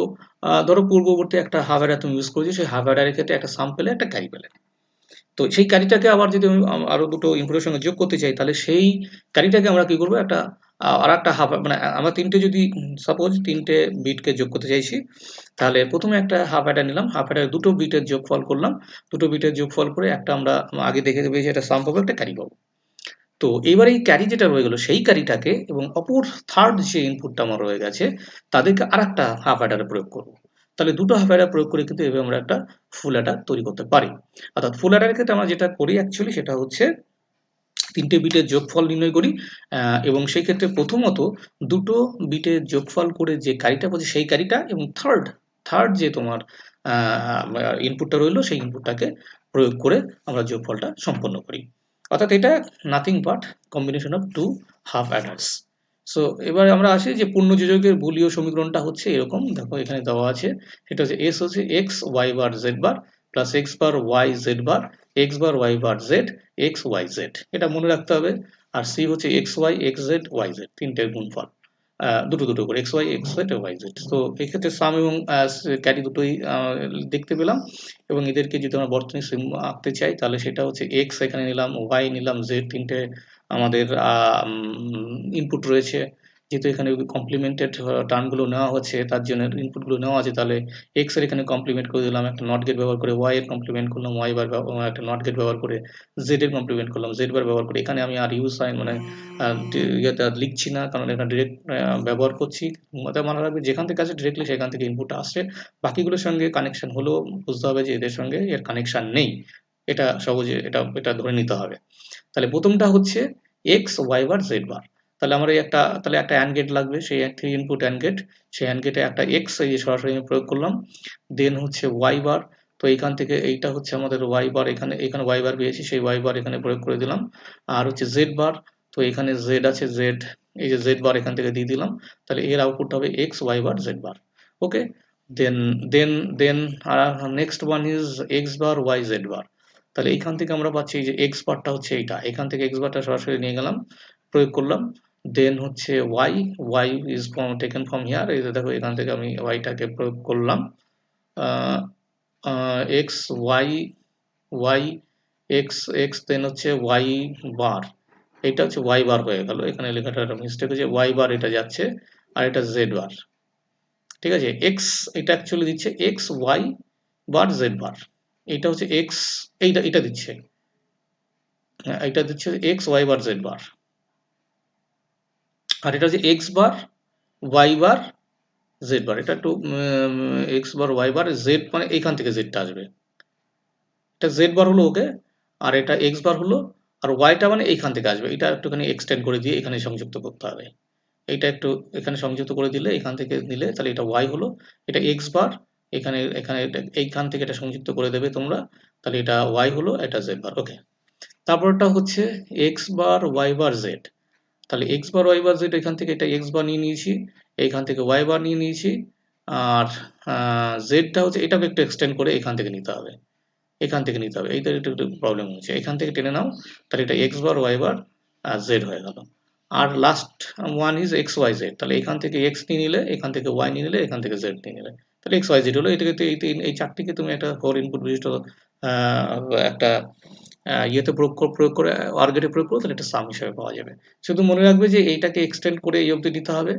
ধরো পূর্ববর্তী একটা হাফ অ্যাডার তুমি ইউজ করেছো, সেই হাফ অ্যাডারের ক্ষেত্রে একটা সাম পেলে একটা ক্যারি পেলে। তো সেই ক্যারিটাকে আবার যদি আমি আরো দুটো ইনপুটের সঙ্গে যোগ করতে চাই, তাহলে সেই ক্যারিটাকে আমরা কি করবো, একটা আর একটা হাফ, মানে আমরা তিনটে যদি সাপোজ 3টে বিটকে যোগ করতে চাইছি, তাহলে প্রথমে একটা হাফ অ্যাডার নিলাম, হাফ অ্যাডার দুটো বিটের যোগফল করলাম, দুটো বিটের যোগফল করে একটা আমরা আগে দেখে দেবে যে একটা সাম পাবো, একটা ক্যারি পাবো। তো এবার এই ক্যারি যেটা রয়ে গেল সেই ক্যারিটাকে এবং অপর থার্ড যে ইনপুটটা আমার রয়ে গেছে তাদেরকে আর একটা হাফ অ্যাডারে প্রয়োগ করবো। তাহলে দুটো হাফ অ্যাডার প্রয়োগ করে কিন্তু এভাবে আমরা একটা ফুল অ্যাডার তৈরি করতে পারি। অর্থাৎ ফুল অ্যাডারের ক্ষেত্রে আমরা যেটা করি অ্যাকচুয়ালি সেটা হচ্ছে 3টে বিটের যোগফল নির্ণয় করি, এবং সেই ক্ষেত্রে প্রথমত দুটো বিটের যোগফল করে যে ক্যারিটা পাচ্ছি সেই ক্যারিটা, এবং থার্ড যে তোমার ইনপুটটা রইলো সেই ইনপুটটাকে প্রয়োগ করে আমরা যোগফলটা সম্পন্ন করি। অর্থাৎ এটা nothing but combination of two half adders. So এবার আমরা আসি যে পূর্ণযোজকের বুলীয় সমীকরণটা হচ্ছে এরকম, দেখো এখানে দেওয়া আছে, সেটা হচ্ছে এস হচ্ছে X Y bar Z bar plus X bar Y Z bar X bar Y bar Z X Y Z, এটা মনে রাখতে হবে। আর সি হচ্ছে X Y X Z Y Z, তিনটের গুণফল, দুটো দুটো করে X Y X Z Y Z. তো এক্ষেত্রে সাম এবং ক্যারি দুটোই দেখতে পেলাম, এবং এদেরকে যদি আমরা বর্তনী সিম আঁকতে চাই তাহলে সেটা হচ্ছে এক্স এখানে নিলাম, ওয়াই নিলাম, জেড, তিনটে আমাদের ইনপুট রয়েছে। যেহেতু এখানে কমপ্লিমেন্টেড টার্মগুলো নেওয়া হচ্ছে, তার জন্য ইনপুটগুলো নেওয়া আছে, তাহলে এক্স এর এখানে কমপ্লিমেন্ট করে দিলাম একটা নট গেট ব্যবহার করে, ওয়াই এর কমপ্লিমেন্ট করলাম ওয়াই বার একটা নট গেট ব্যবহার করে, জেড এর কমপ্লিমেন্ট করলাম জেড বার ব্যবহার করে। এখানে আমি আর ইউজ সাইন মানে ইয়েতে আর লিখছি না, কারণ এখানে ডিরেক্ট ব্যবহার করছি। মাথায় মনে রাখবে যেখান থেকে আসে ডিরেক্টলি সেখান থেকে ইনপুটটা আসছে, বাকিগুলোর সঙ্গে কানেকশন হলেও বুঝতে হবে যে এদের সঙ্গে এর কানেকশন নেই, এটা সহজে এটা ধরে নিতে হবে। তাহলে প্রথমটা হচ্ছে X Y bar Z bar, তাহলে আমার তাহলে একটা অ্যান্ড গেট লাগবে, সেই 3 ইনপুট অ্যান্ড গেট, সেই অ্যান্ড গেটে একটা এক্স এই যে সরাসরি আমি প্রয়োগ করলাম, দেন হচ্ছে ওয়াই বার, তো এইখান থেকে এইটা হচ্ছে আমাদের ওয়াই বার, এখানে ওয়াই বার পেয়েছি, সেই ওয়াই বার এখানে প্রয়োগ করে দিলাম। আর হচ্ছে জেড বার, তো এখানে জেড আছে, জেড এই যে জেড বার এখান থেকে দিয়ে দিলাম, তাহলে এর আউটপুট হবে X Y bar Z bar. Okay, then then then next one is X bar Y Z bar, তাহলে এইখান থেকে আমরা পাচ্ছি যে এক্স বারটা হচ্ছে এইটা, এখান থেকে এক্স বারটা সরাসরি নিয়ে গেলাম, প্রয়োগ করলাম। দেন হচ্ছে Y, Y is taken from here, এই যে দেখো এখান থেকে আমি ওয়াইটাকে প্রয়োগ করলাম, X Y Y X X, then হচ্ছে ওয়াই বার, এটা হচ্ছে ওয়াই বার হয়ে গেল, এখানে লেখাটা একটা মিস্টেক হয়েছে, ওয়াই বার এটা যাচ্ছে, আর এটা জেড বার, ঠিক আছে। এক্স এটা অ্যাকচুয়ালি দিচ্ছে এক্স ওয়াই বার জেড বার, এটা হচ্ছে এক্স, এটা দিচ্ছে, এটা দিচ্ছে x Y bar Z bar, আর এটা হচ্ছে x bar Y bar Z বার, এটা একটু x bar Y bar Z, মানে এইখান থেকে জেডটা আসবে, এটা জেড বার হলো, ওকে, আর এটা এক্স বার হলো, আর ওয়াইটা মানে এইখান থেকে আসবে, এটা একটুখানি এক্সটেন্ড করে দিয়ে এখানে সংযুক্ত করতে হবে, এটা একটু এখানে সংযুক্ত করে দিলে, এখান থেকে নিলে তাহলে এটা ওয়াই হলো, এটা এক্স বার, এখানে এখানে এইখান থেকে এটা সংযুক্ত করে দেবে তোমরা, তাহলে এটা ওয়াই হলো, এটা জেড বার। ওকে, তারপরটা হচ্ছে x bar Y bar Z, তাহলে x bar Y bar Z, এখান থেকে এটা এক্স বার নিয়ে নিয়েছি, এইখান থেকে ওয়াই বার নিয়ে নিয়েছি, আর জেডটা হচ্ছে এটাকে একটু এক্সটেন্ড করে এখান থেকে নিতে হবে, এখান থেকে নিতে হবে, এইটা একটু একটু প্রবলেম হচ্ছে, এখান থেকে টেনে নাও, তাহলে এটা X bar Y bar Z হয়ে গেল। আর last one is X Y Z, তাহলে এখান থেকে এক্স নিয়ে নিলে, এখান থেকে ওয়াই নিয়ে নিলে, এখান থেকে জেড নিয়ে নিলে, তাহলে এক্স ওয়াই জেড হলো। এটাকে এই চারটিকে তুমি একটা 4 ইনপুট বিশিষ্ট একটা ইয়েতে প্রয়োগ করে অর গেটে প্রয়োগ করো, তাহলে একটা সাম হিসাবে পাওয়া যাবে। শুধু মনে রাখবে যে এইটাকে এক্সটেন্ড করে এই অবধি নিতে হবে,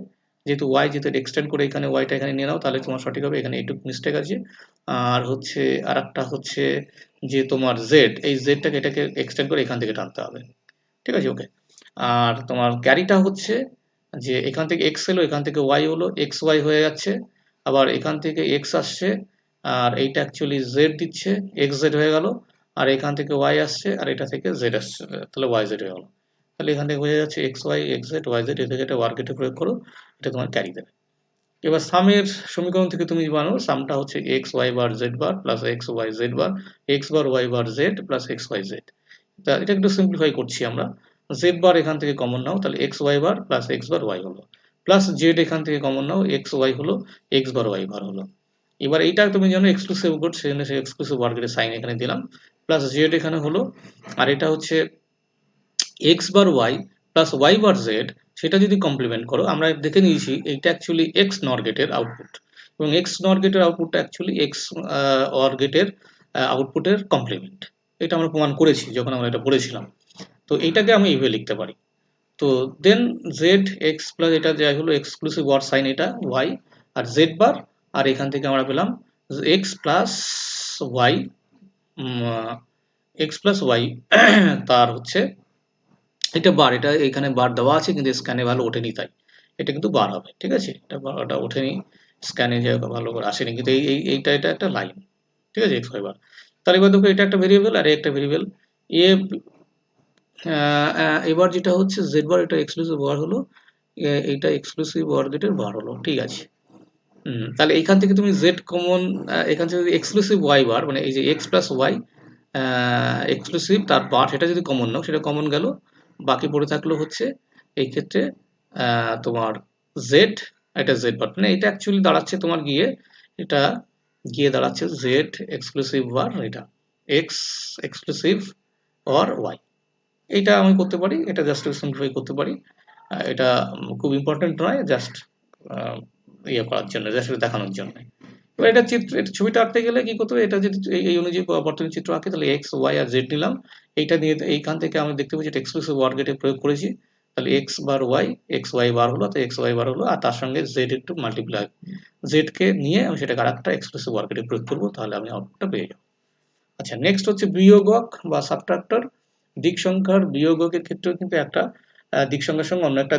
যেহেতু ওয়াই, যেহেতু এক্সটেন্ড করে এখানে ওয়াইটা এখানে নিয়ে নাও, তাহলে তোমার সঠিক হবে, এখানে এইটুকু মিস্টেক আছে। আর হচ্ছে আর একটা হচ্ছে যে তোমার জেড, এই জেডটাকে এটাকে এক্সটেন্ড করে এখান থেকে টানতে হবে, ঠিক আছে। ওকে, আর তোমার ক্যারিটা হচ্ছে যে এখান থেকে এক্স এলো, এখান থেকে ওয়াই হলো, এক্স ওয়াই হয়ে যাচ্ছে, আবার এখান থেকে এক্স আসছে, আর এইটা অ্যাকচুয়ালি জেড দিচ্ছে, এক্স জেড হয়ে গেল, আর এখান থেকে ওয়াই আসছে, আর এটা থেকে জেড আসছে, তাহলে ওয়াই জেড হয়ে গেল। তাহলে এখান থেকে বোঝা যাচ্ছে X Y X Z Y Z, এটাকে একটা ওয়ার্কেটে প্রয়োগ করো, এটা তোমার ক্যারি দেবে। এবার সামের সমীকরণ থেকে তুমি জানো সামটা হচ্ছে X Y bar Z bar plus X Y Z bar X bar Y bar Z plus X Y Z. তা এটা একটু সিম্পলিফাই করছি আমরা, জেড বার এখান থেকে কমন নাও, তাহলে এক্স ওয়াই বার প্লাস এক্স বার ওয়াই হলো, প্লাস জেড এখান থেকে কমন নাও, এক্স ওয়াই হলো, এক্স বার ওয়াই বার হলো। এবার এইটা তুমি জানো এক্সক্লুসিভ বোর্ড, সেজন্য সেই এক্সক্লুসিভ ওয়ার্কের সাইন এখানে দিলাম, প্লাস জেড এখানে হলো, আর এটা হচ্ছে x bar Y plus Y bar Z, সেটা যদি কমপ্লিমেন্ট করো, আমরা দেখে নিয়েছি এইটা অ্যাকচুয়ালি এক্স নর গেটের আউটপুট, এবং এক্স নর গেটের আউটপুটটা অ্যাকচুয়ালি এক্স অর গেটের আউটপুটের কমপ্লিমেন্ট, এটা আমরা প্রমাণ করেছি যখন আমরা এটা পড়েছিলাম। তো এইটাকে আমি এইভাবে লিখতে পারি, তো দেন জেড এক্স প্লাস এটা যাই হলো এক্সক্লুসিভ ওয়ার সাইন, এটা ওয়াই আর জেড বার, আর এখান থেকে আমরা পেলাম X plus Y, X plus Y, তার হচ্ছে এটা বার, এটা এখানে বার দেওয়া আছে কিন্তু স্ক্যানে ভালো ওঠেনি, তাই এটা কিন্তু বার হবে, ঠিক আছে, এটা ওঠেনি স্ক্যানে, যে ভালো করে আসেনি, কিন্তু এইটা এটা একটা লাইন, ঠিক আছে, এক্স ওয়াই বার। তাহলে এবার দেখো এটা একটা ভেরিয়েবল আর একটা ভেরিয়েবল এ, এবার যেটা হচ্ছে জেড বার, এটা এক্সক্লুসিভ বার হলো, এইটা এক্সক্লুসিভ ওয়ার গেটের বার হলো, ঠিক আছে। তাহলে এইখান থেকে তুমি জেড কমন, এখান থেকে এক্সক্লুসিভ ওয়াই বার মানে এই যে এক্স প্লাস ওয়াই এক্সক্লুসিভ তার বার সেটা যদি কমন নাও সেটা কমন গেল, বাকি পড়ে থাকলো হচ্ছে এই ক্ষেত্রে তোমার জেড, এটা জেড বার, মানে এটা অ্যাকচুয়ালি দাঁড়াচ্ছে তোমার গিয়ে, এটা গিয়ে দাঁড়াচ্ছে জেড এক্সক্লুসিভ বার, এটা এক্স এক্সক্লুসিভ অর ওয়াই। এইটা আমি করতে পারি, এটা জাস্ট সিম্পলিফাই করতে পারি। এটা খুব ইম্পর্টেন্ট নয়, জাস্ট ইয়ে করার জন্য, জাস্ট দেখানোর জন্য। এবার এটা চিত্র, এটা ছবিটা আঁকতে গেলে কি করতে হবে, এটা যদি এই অনুযায়ী বর্তমানে চিত্র আঁকি তাহলে এক্স ওয়াই আর জেড নিলাম, এইটা নিয়ে এইখান থেকে আমি দেখতে পাচ্ছি এটা এক্সক্লুসিভ ওয়ার গেটে প্রয়োগ করেছি, তাহলে x bar Y, x Y বার হলো, তো এক্স ওয়াই বার হলো, আর তার সঙ্গে জেড একটু মাল্টিপ্লাই, জেড কে নিয়ে আমি সেটাকে আরেকটা এক্সক্লুসিভ ওয়ার গেটে প্রয়োগ করবো, তাহলে আমি আউটপুটটা পেয়ে যাবো। আচ্ছা, নেক্সট হচ্ছে বিয়োগক বা সাবট্রাক্টর। দিক সংখ্যার বিয়োগকের ক্ষেত্রেও কিন্তু একটা দিক সংখ্যার সঙ্গে অন্য একটা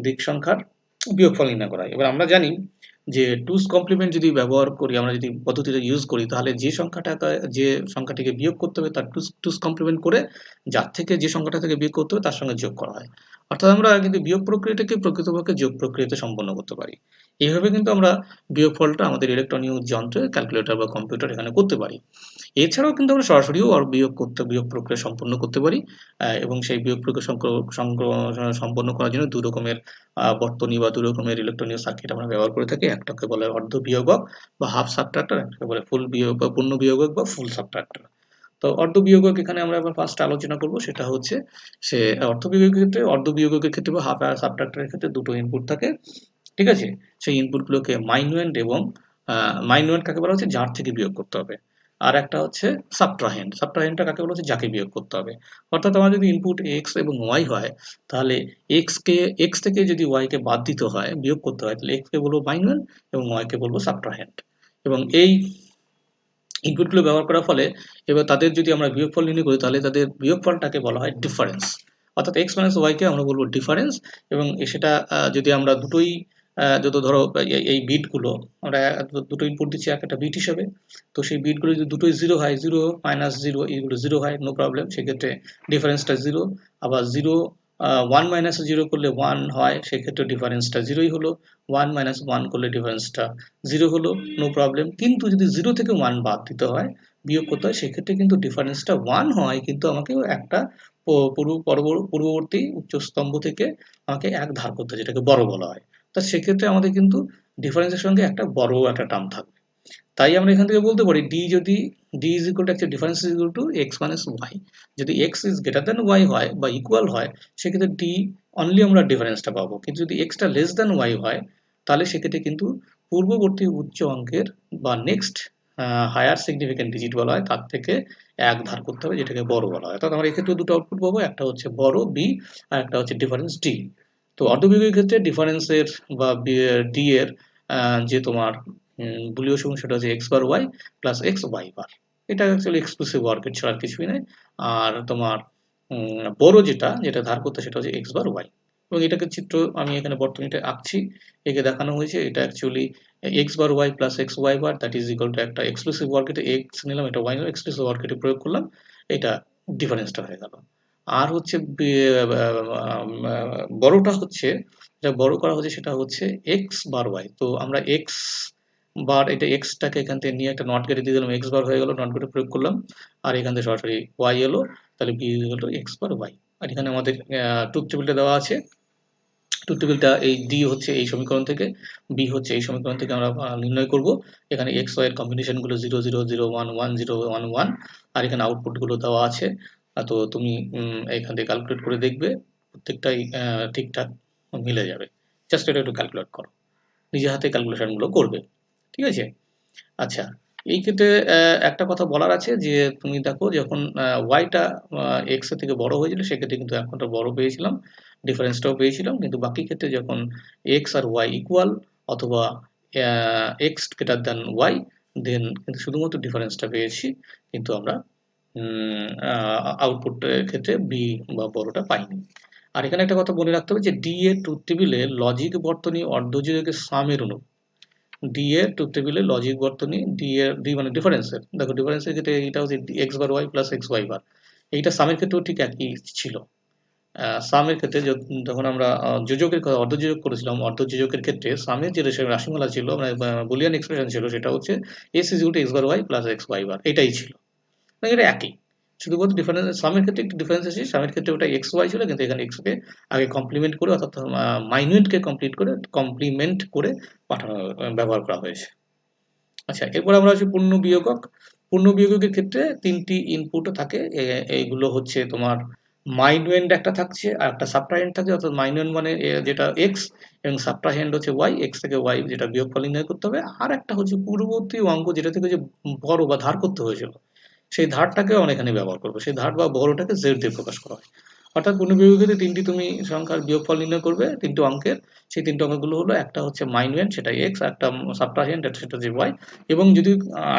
দিক সংখ্যার বিয়োগফল নির্ণয় করা হয়। এবার আমরা জানি যে টুস কমপ্লিমেন্ট যদি ব্যবহার করি, আমরা যদি পদ্ধতিটা ইউজ করি, তাহলে যে সংখ্যাটিকে বিয়োগ করতে হবে তার টুস কমপ্লিমেন্ট করে যার থেকে যে সংখ্যাটা থেকে বিয়োগ করতে হবে তার সঙ্গে যোগ করা হয়। অর্থাৎ আমরা কিন্তু বিয়োগ প্রক্রিয়াটাকে প্রকৃতপক্ষে যোগ প্রক্রিয়াতে সম্পন্ন করতে পারি। এইভাবে কিন্তু আমরা বিয়োগফলটা আমাদের ইলেকট্রনিক যন্ত্রে, ক্যালকুলেটর বা কম্পিউটার এখানে করতে পারি। এছাড়াও কিন্তু আমরা সরাসরিও বিয়োগ প্রক্রিয়া সম্পন্ন করতে পারি, এবং সেই বিয়োগ প্রক্রিয়া সম্পন্ন করার জন্য দু রকমের বর্তনী বা দু রকমের ইলেকট্রনিক সার্কিট আমরা ব্যবহার করে থাকি। একটাকে বলে অর্ধ বিয়োগক বা হাফ সাবট্রাক্টর, একটাকে বলে ফুল বিয়োগ বা পূর্ণ বিয়োগক বা ফুল সাবট্রাক্টর। তো অর্ধ বিয়োগক এখানে আমরা আবার ফার্স্ট আলোচনা করব, সেটা হচ্ছে সে অর্ধ বিয়োগের ক্ষেত্রে, অর্ধ বিয়োগকের ক্ষেত্রে বা হাফ সাবট্রাক্টরের ক্ষেত্রে দুটো ইনপুট থাকে, ঠিক আছে? সেই ইনপুটগুলোকে মাইনুয়েন্ট এবং মাইনুয়েন্ট কাকে বলা হচ্ছে, যার থেকে বিয়োগ করতে হবে। আর একটা হচ্ছে সাবট্রাহেন্ড। সাবট্রাহেন্ডটা কাকে বলা হচ্ছে, যাকে বিয়োগ করতে হবে। অর্থাৎ আমার যদি ইনপুট এক্স এবং ওয়াই হয়, তাহলে এক্স থেকে যদি ওয়াইকে বাদ দিতে হয়, বিয়োগ করতে হয়, তাহলে এক্সকে বলবো মাইনুয়েন্ট এবং ওয়াইকে বলবো সাবট্রাহেন্ড। এবং এই ইনপুটগুলো ব্যবহার করার ফলে এবার তাদের যদি আমরা বিয়োগফল নির্ণয় করি, তাহলে তাদের বিয়োগফলটাকে বলা হয় ডিফারেন্স। অর্থাৎ এক্স মাইনাস ওয়াইকে আমরা বলবো ডিফারেন্স, এবং সেটা যদি আমরা দুটোই যত ধরো এই বিটগুলো আমরা দুটো ইনপুট দিচ্ছি এক একটা বিট হিসাবে, তো সেই বিটগুলো যদি দুটোই জিরো হয়, জিরো মাইনাস জিরো এইগুলো জিরো হয়, নো প্রবলেম, সেক্ষেত্রে ডিফারেন্সটা জিরো। আবার জিরো ওয়ান মাইনাস জিরো করলে ওয়ান হয়, সেক্ষেত্রে ডিফারেন্সটা জিরোই হলো। ওয়ান মাইনাস ওয়ান করলে ডিফারেন্সটা জিরো হলো, নো প্রবলেম। কিন্তু যদি জিরো থেকে ওয়ান বাদ দিতে হয়, বিয়োগ করতে হয়, সেক্ষেত্রে কিন্তু ডিফারেন্সটা ওয়ান হয়, কিন্তু আমাকে একটা পূর্ববর্তী উচ্চ স্তম্ভ থেকে আমাকে এক ধার করতে হয়, যেটাকে বড় বলা হয়। তা সেক্ষেত্রে আমাদের কিন্তু ডিফারেন্সের সঙ্গে একটা বড় একটা টার্ম থাকবে। তাই আমরা এখান থেকে বলতে পারি D is equal to, actually difference is equal to X minus Y. যদি X is greater than Y হয় বা ইকুয়াল হয়, সেক্ষেত্রে ডি অনলি আমরা ডিফারেন্সটা পাবো। কিন্তু যদি এক্সটা লেস দ্যান ওয়াই হয়, তাহলে সেক্ষেত্রে কিন্তু পূর্ববর্তী উচ্চ অঙ্কের বা নেক্সট হায়ার সিগনিফিক্যান্ট ডিজিট বলা হয়, তার থেকে এক ধার করতে হবে, যেটাকে বড় বলা হয়। অর্থাৎ আমরা এক্ষেত্রে দুটো আউটপুট পাবো, একটা হচ্ছে বড় বি আর একটা হচ্ছে ডিফারেন্স ডি। তো অর্ধবিয়োগের ক্ষেত্রে ডিফারেন্সের বা ডি এর যে তোমার বুলীয় সমীকরণ, সেটা হচ্ছে x bar Y plus X Y bar. এটা অ্যাকচুয়ালি এক্সক্লুসিভ ওয়ার্কের ছাড়া আর কিছুই নয়। আর তোমার বড় যেটা যেটা ধার করতে, সেটা হচ্ছে এক্স বার ওয়াই। এবং এটাকে চিত্র আমি এখানে বর্তনীতে আঁকছি, একে দেখানো হয়েছে। এটা actually X bar Y plus X Y bar, that is equal to একটা এক্সক্লুসিভ ওয়ার্কেটে এক্স নিলাম, এটা ওয়াই নিলাম, এক্সক্লুসিভ ওয়ার্কেটে প্রয়োগ করলাম, এটা ডিফারেন্সটা হয়ে গেল। আর হচ্ছে বড়টা হচ্ছে, যা বড় করা হচ্ছে সেটা হচ্ছে এক্স বার ওয়াই। তো আমরা এক্স বার, এটা এক্সটাকে এখান থেকে নিয়ে একটা নট গেটে দিয়ে দিলাম, এক্স বার হয়ে গেল, নট গেটে প্রয়োগ করলাম, আর এখান থেকে সরাসরি ওয়াই এলো, তাহলে B equal to X bar Y. আর এখানে আমাদের ট্রুথ টেবিলটা দেওয়া আছে। ট্রুথ টেবিলটা এই ডি হচ্ছে এই সমীকরণ থেকে, বি হচ্ছে এই সমীকরণ থেকে আমরা নির্ণয় করব। এখানে এক্স ওয়াই এর কম্বিনেশনগুলো 0 0 0 1 1 0 1 1, আর এখানে আউটপুটগুলো দেওয়া আছে। তো তুমি এখান থেকে ক্যালকুলেট করে দেখবে, প্রত্যেকটাই ঠিকঠাক মিলে যাবে। জাস্ট এটা একটু ক্যালকুলেট করো, নিজে হাতে ক্যালকুলেশনগুলো করবে, ঠিক আছে? আচ্ছা, এই ক্ষেত্রে একটা কথা বলার আছে যে তুমি দেখো, যখন ওয়াইটা এক্স এর থেকে বড় হয়েছিল, সেক্ষেত্রে কিন্তু একটা বড় পেয়েছিলাম, ডিফারেন্সটাও পেয়েছিলাম। কিন্তু বাকি ক্ষেত্রে যখন এক্স আর ওয়াই ইকুয়াল অথবা এক্স গ্রেটার দ্যান ওয়াই, দেন কিন্তু শুধুমাত্র ডিফারেন্সটা পেয়েছি, কিন্তু আমরা আউটপুটের ক্ষেত্রে বি বা বড়টা পাইনি। আর এখানে একটা কথা মনে রাখতে হবে যে ডি এর ট্রুথ টেবিলে লজিক বর্তনী অর্ধযোজকের সামের অনুরূপ। ডি এর ট্রুথ টেবিলে লজিক বর্তনী, ডি মানে ডিফারেন্সের, দেখো ডিফারেন্সের ক্ষেত্রে এইটা হচ্ছে x bar Y plus X Y বার। এইটা সামের ক্ষেত্রেও ঠিক একই ছিল। সামের ক্ষেত্রে যখন আমরা যোজকের অর্ধযোজক করেছিলাম, অর্ধযোজকের ক্ষেত্রে সামের যে রাশিমালা ছিল, মানে বুলিয়ান এক্সপ্রেশন ছিল, সেটা হচ্ছে S is equal to X bar Y plus X Y bar, এটাই ছিল, মানে এটা একই। শুধুমাত্র ডিফারেন্স সামের ক্ষেত্রে একটু ডিফারেন্স আছে, সামের ক্ষেত্রে ওটা এক্স ওয়াই ছিল, কিন্তু এখানে এক্সকে আগে কমপ্লিমেন্ট করে অর্থাৎ মাইনুয়েন্টকে কমপ্লিমেন্ট করে পাঠানো ব্যবহার করা হয়েছে। আচ্ছা, এরপর আমরা আসি পূর্ণ বিয়োগক। পূর্ণ বিয়োগকের ক্ষেত্রে তিনটি ইনপুট থাকে, এইগুলো হচ্ছে তোমার মাইনুয়েন্ড একটা থাকছে আর একটা সাবট্রাহেন্ড থাকছে, অর্থাৎ মাইনুয়েন্ড মানে যেটা এক্স এবং সাবট্রাহেন্ড হচ্ছে ওয়াই, এক্স থেকে ওয়াই যেটা বিয়োগফল নির্ণয় করতে হবে। আর একটা হচ্ছে পূর্ববর্তী অঙ্ক যেটা থেকে যে বড় বা ধার করতে হয়েছিল, সেই ধারটাকে আমরা এখানে ব্যবহার করবো। সেই ধার বা বড়টাকে জেড দিয়ে প্রকাশ করা হয়। অর্থাৎ পূর্ণ বিয়োগের তিনটি তুমি সংখ্যার বিয়োগফল নির্ণয় করবে, তিনটি অঙ্কের। সেই তিনটি অঙ্কগুলো হলো, একটা হচ্ছে মাইনুয়েন্ড সেটা এক্স, একটা সাবট্রাহেন্ড সেটা যে ওয়াই। এবং যদি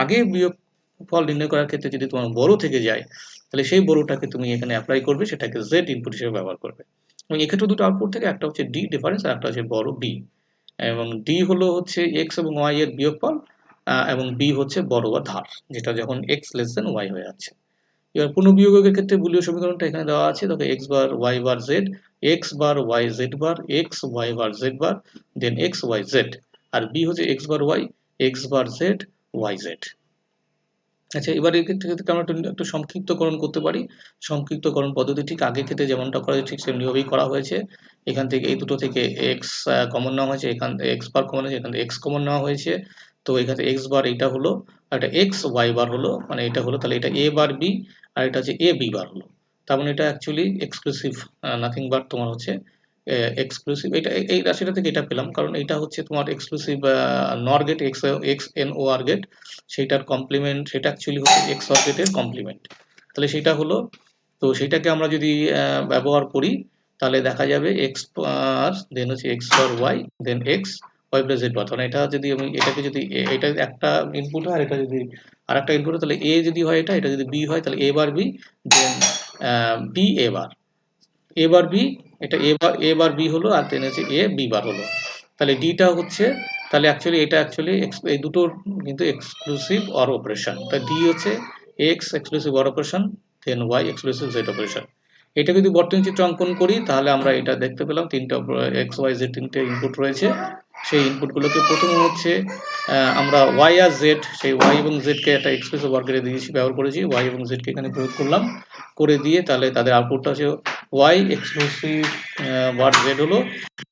আগে বিয়োগফল নির্ণয় করার ক্ষেত্রে যদি তোমার বড় থেকে যায়, তাহলে সেই বড়টাকে তুমি এখানে অ্যাপ্লাই করবে, সেটাকে জেড ইনপুট হিসেবে ব্যবহার করবে। এবং এক্ষেত্রে দুটো আউটপুট থেকে, একটা হচ্ছে ডি ডিফারেন্স আর একটা হচ্ছে বড় বি। এবং ডি হলো হচ্ছে এক্স এবং ওয়াই এর বিয়োগফল, এবং বি হচ্ছে বড় বা ধার, যেটা যখন এক্স লেস দেন ওয়াই হয়ে যাচ্ছে। এবার পুনঃবিয়োগের ক্ষেত্রে বুলীয় সমীকরণটা এখানে দেওয়া আছে, দেখো x bar Y bar Z, x bar Y Z bar, x Y bar Z বার, দেন এক্স ওয়াই জেড। আর বি হচ্ছে x bar Y, X bar Z, Y Z. আচ্ছা, এবার এই ক্ষেত্রে আমরা একটু সংক্ষিপ্তকরণ করতে পারি। সংক্ষিপ্তকরণ পদ্ধতি ঠিক আগের ক্ষেত্রে যেমনটা করা হয়েছে ঠিক সেমনিভাবেই করা হয়েছে। এখান থেকে এই দুটো থেকে এক্স কমন নেওয়া হয়েছে, এখান থেকে এক্স বার কমন হয়েছে, এখান থেকে এক্স কমন নেওয়া হয়েছে। তো এখানে এক্স বার এটা হলো, আর এটা এক্স ওয়াই বার হলো, মানে এটা হলো, তাহলে এটা এ বার বি, আর এটা হচ্ছে এ বি বার হলো। তার মানে এটা অ্যাকচুয়ালি এক্সক্লুসিভ, নাথিং বাট তোমার হচ্ছে এক্সক্লুসিভ। এটা এই রাশিটা থেকে এটা পেলাম, কারণ এটা হচ্ছে তোমার exclusive nor gate, X X N O R gate, সেইটার কমপ্লিমেন্ট, সেটা অ্যাকচুয়ালি হচ্ছে এক্স অর গেটের কমপ্লিমেন্ট। তাহলে সেটা হলো, তো সেটাকে আমরা যদি ব্যবহার করি, তাহলে দেখা যাবে এক্স আর দেন হচ্ছে X for Y, then X Y plus Z bar. মানে এটা যদি আমি এটাকে যদি এটা একটা ইনপুট হয় আর এটা যদি আর একটা ইনপুট হয়, তাহলে এ যদি হয় এটা, এটা যদি বি হয় তাহলে এ বার B, then B A bar, A bar B, এটা এ বার বি হলো, আর দেন হচ্ছে এ বি বার হলো। তাহলে ডিটা হচ্ছে, তাহলে অ্যাকচুয়ালি এটা অ্যাকচুয়ালি এই দুটোর কিন্তু এক্সক্লুসিভ অর অপারেশন। তাই ডি হচ্ছে X exclusive OR operation, then Y exclusive Z operation. এটা যদি বর্তনী চিত্র অঙ্কন করি, তাহলে আমরা এটা দেখতে পেলাম তিনটা এক্স ওয়াই জেড তিনটে ইনপুট রয়েছে। সেই ইনপুটগুলোকে প্রথমে হচ্ছে আমরা ওয়াই আর জেড, সেই ওয়াই এবং জেডকে একটা এক্সক্লুসিভ ওয়ার্কেটে দিয়েছি, ব্যবহার করেছি, ওয়াই এবং জেডকে এখানে প্রয়োগ করলাম, করে দিয়ে তাহলে তাদের আউটপুটটা হচ্ছে ওয়াই এক্সক্লুসিভ ওয়ার্ড জেড হলো।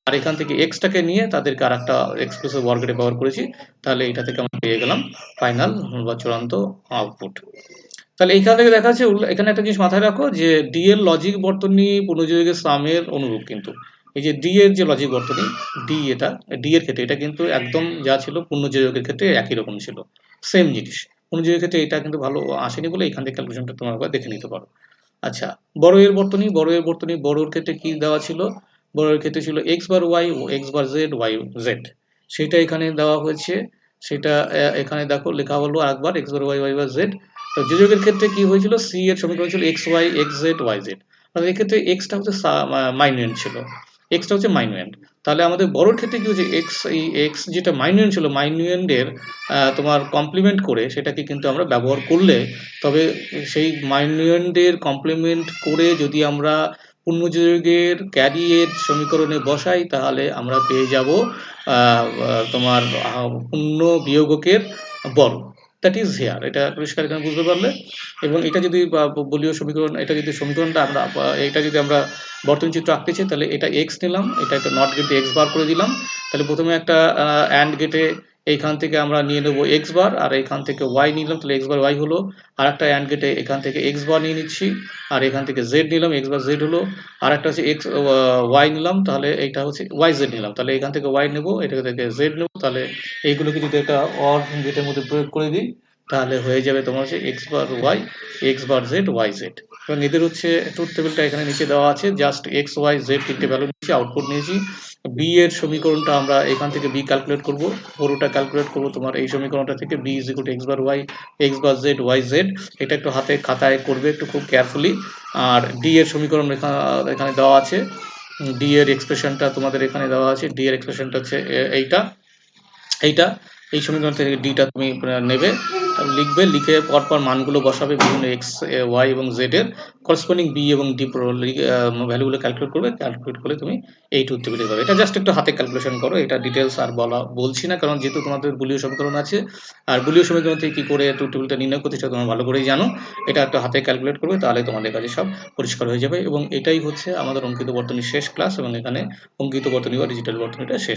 আর এখান থেকে এক্সটাকে নিয়ে তাদেরকে আর একটা এক্সক্লুসিভ ওয়ার্কেটে ব্যবহার করেছি, তাহলে এটা থেকে আমরা পেয়ে গেলাম ফাইনাল বা চূড়ান্ত আউটপুট। তাহলে এইখান থেকে দেখা যাচ্ছে, এখানে একটা জিনিস মাথায় রাখো যে ডি এর লজিক বর্তনী পুনর্যোগের সামের অনুরূপ, কিন্তু এই যে ডি এর যে লজিক বর্তনী, ডি এটা ডি এর ক্ষেত্রে এটা কিন্তু একদম যা ছিল পুনর্যোগের ক্ষেত্রে একই রকম ছিল, সেম জিনিস। পুনর্যোগের ক্ষেত্রে এটা কিন্তু ভালো আসেনি বলে এখান থেকে ক্যালকুলেশনটা তোমরা একবার দেখে নিতে পারো। আচ্ছা, বড় এর বর্তনী, বড়োর ক্ষেত্রে কি দেওয়া ছিল? বড়োর ক্ষেত্রে ছিল এক্স বার ওয়াই ও x bar Z Y Z, সেটা এখানে দেওয়া হয়েছে। সেটা এখানে দেখো লেখা হলো একবার X bar Y Y bar Z. তো যোজকের ক্ষেত্রে কি হয়েছিল? সি এর সমীকরণ ছিল X Y X Z Y Z. তাহলে এক্ষেত্রে এক্সটা হচ্ছে মাইনুয়েন্ট ছিল, এক্সটা হচ্ছে মাইনুয়েন্ট। তাহলে আমাদের বড়োর ক্ষেত্রে কি হচ্ছে, এক্স এই এক্স যেটা মাইনুয়েন্ট ছিল, মাইনুয়েন্টের তোমার কমপ্লিমেন্ট করে সেটাকে কিন্তু আমরা ব্যবহার করলে, তবে সেই মাইনুয়েন্টের কমপ্লিমেন্ট করে যদি আমরা পূর্ণযোগের ক্যারিয়ের সমীকরণে বসাই, তাহলে আমরা পেয়ে যাব তোমার পূর্ণ বিয়োগকের বর্গ। দ্যাট ইজ হেয়ার, এটা পরিষ্কার এখানে বুঝতে পারলে। এবং এটা যদি বলীয় সমীকরণ, এটা যদি সমীকরণটা আমরা এটা যদি আমরা বর্তনী চিত্র আঁকতে চাই, তাহলে এটা এক্স নিলাম, এটা একটা নট গেটে এক্স বার করে দিলাম। তাহলে প্রথমে একটা অ্যান্ড গেটে এইখান থেকে আমরা নিয়ে নেবো এক্স বার, আর এখান থেকে ওয়াই নিলাম, তাহলে এক্স বার ওয়াই হলো। আর একটা অ্যান্ড গেটে এখান থেকে এক্স বার নিয়ে নিচ্ছি, আর এখান থেকে জেড নিলাম, এক্স বার জেড হলো। আর একটা হচ্ছে এক্স ওয়াই নিলাম, তাহলে এইটা হচ্ছে ওয়াই জেড নিলাম, তাহলে এখান থেকে ওয়াই নেবো, এটা থেকে জেড নেবো। তাহলে এইগুলোকে যদি একটা অর গেটের মধ্যে প্রয়োগ করে দিই, তাহলে হয়ে যাবে তোমার হচ্ছে x bar Y X bar Z Y Z. এবং এদের হচ্ছে ট্রুথ টেবিলটা এখানে নিচে দেওয়া আছে, জাস্ট এক্স ওয়াই জেড তিনটে ভ্যালু নিয়েছি, আউটপুট নিয়েছি। বি এর সমীকরণটা আমরা এখান থেকে বি ক্যালকুলেট করব, পুরোটা ক্যালকুলেট করব তোমার এই সমীকরণটা থেকে, B is equal to X bar Y X bar Z Y Z. এটা একটু হাতে খাতায় করবে একটু খুব কেয়ারফুলি। আর ডি এর সমীকরণ এখানে দেওয়া আছে, ডি এর এক্সপ্রেশনটা তোমাদের এখানে দেওয়া আছে। ডি এর এক্সপ্রেশনটা হচ্ছে এইটা, এই সমীকরণ থেকে ডিটা তুমি নেবে, লিখবে, লিখে পরপর মানগুলো বসাবে বিভিন্ন এক্স, ওয়াই এবং জেড এর করসপন্ডিং বি এবং ডি ভ্যালুগুলো ক্যালকুলেট করবে, ক্যালকুলেট করে তুমি এইট উত্তর পেতে পারবে। এটা জাস্ট একটু হাতে ক্যালকুলেশন করো, এটা ডিটেলস আর বলছি না, কারণ যেহেতু তোমাদের বুলীয় সমীকরণ আছে, আর বুলীয় সমীকরণ থেকে কি করে ট্রুথ টেবিলটা নির্ণয় করতে সেটা তোমরা ভালো করেই জানো। এটা একটা হাতে ক্যালকুলেট করবে, তাহলে তোমাদের কাছে সব পরিষ্কার হয়ে যাবে। এবং এটাই হচ্ছে আমাদের অঙ্কিত বর্তনীর শেষ ক্লাস, এবং এখানে অঙ্কিত বর্তনী বা ডিজিটাল বর্তনীটা শেষ।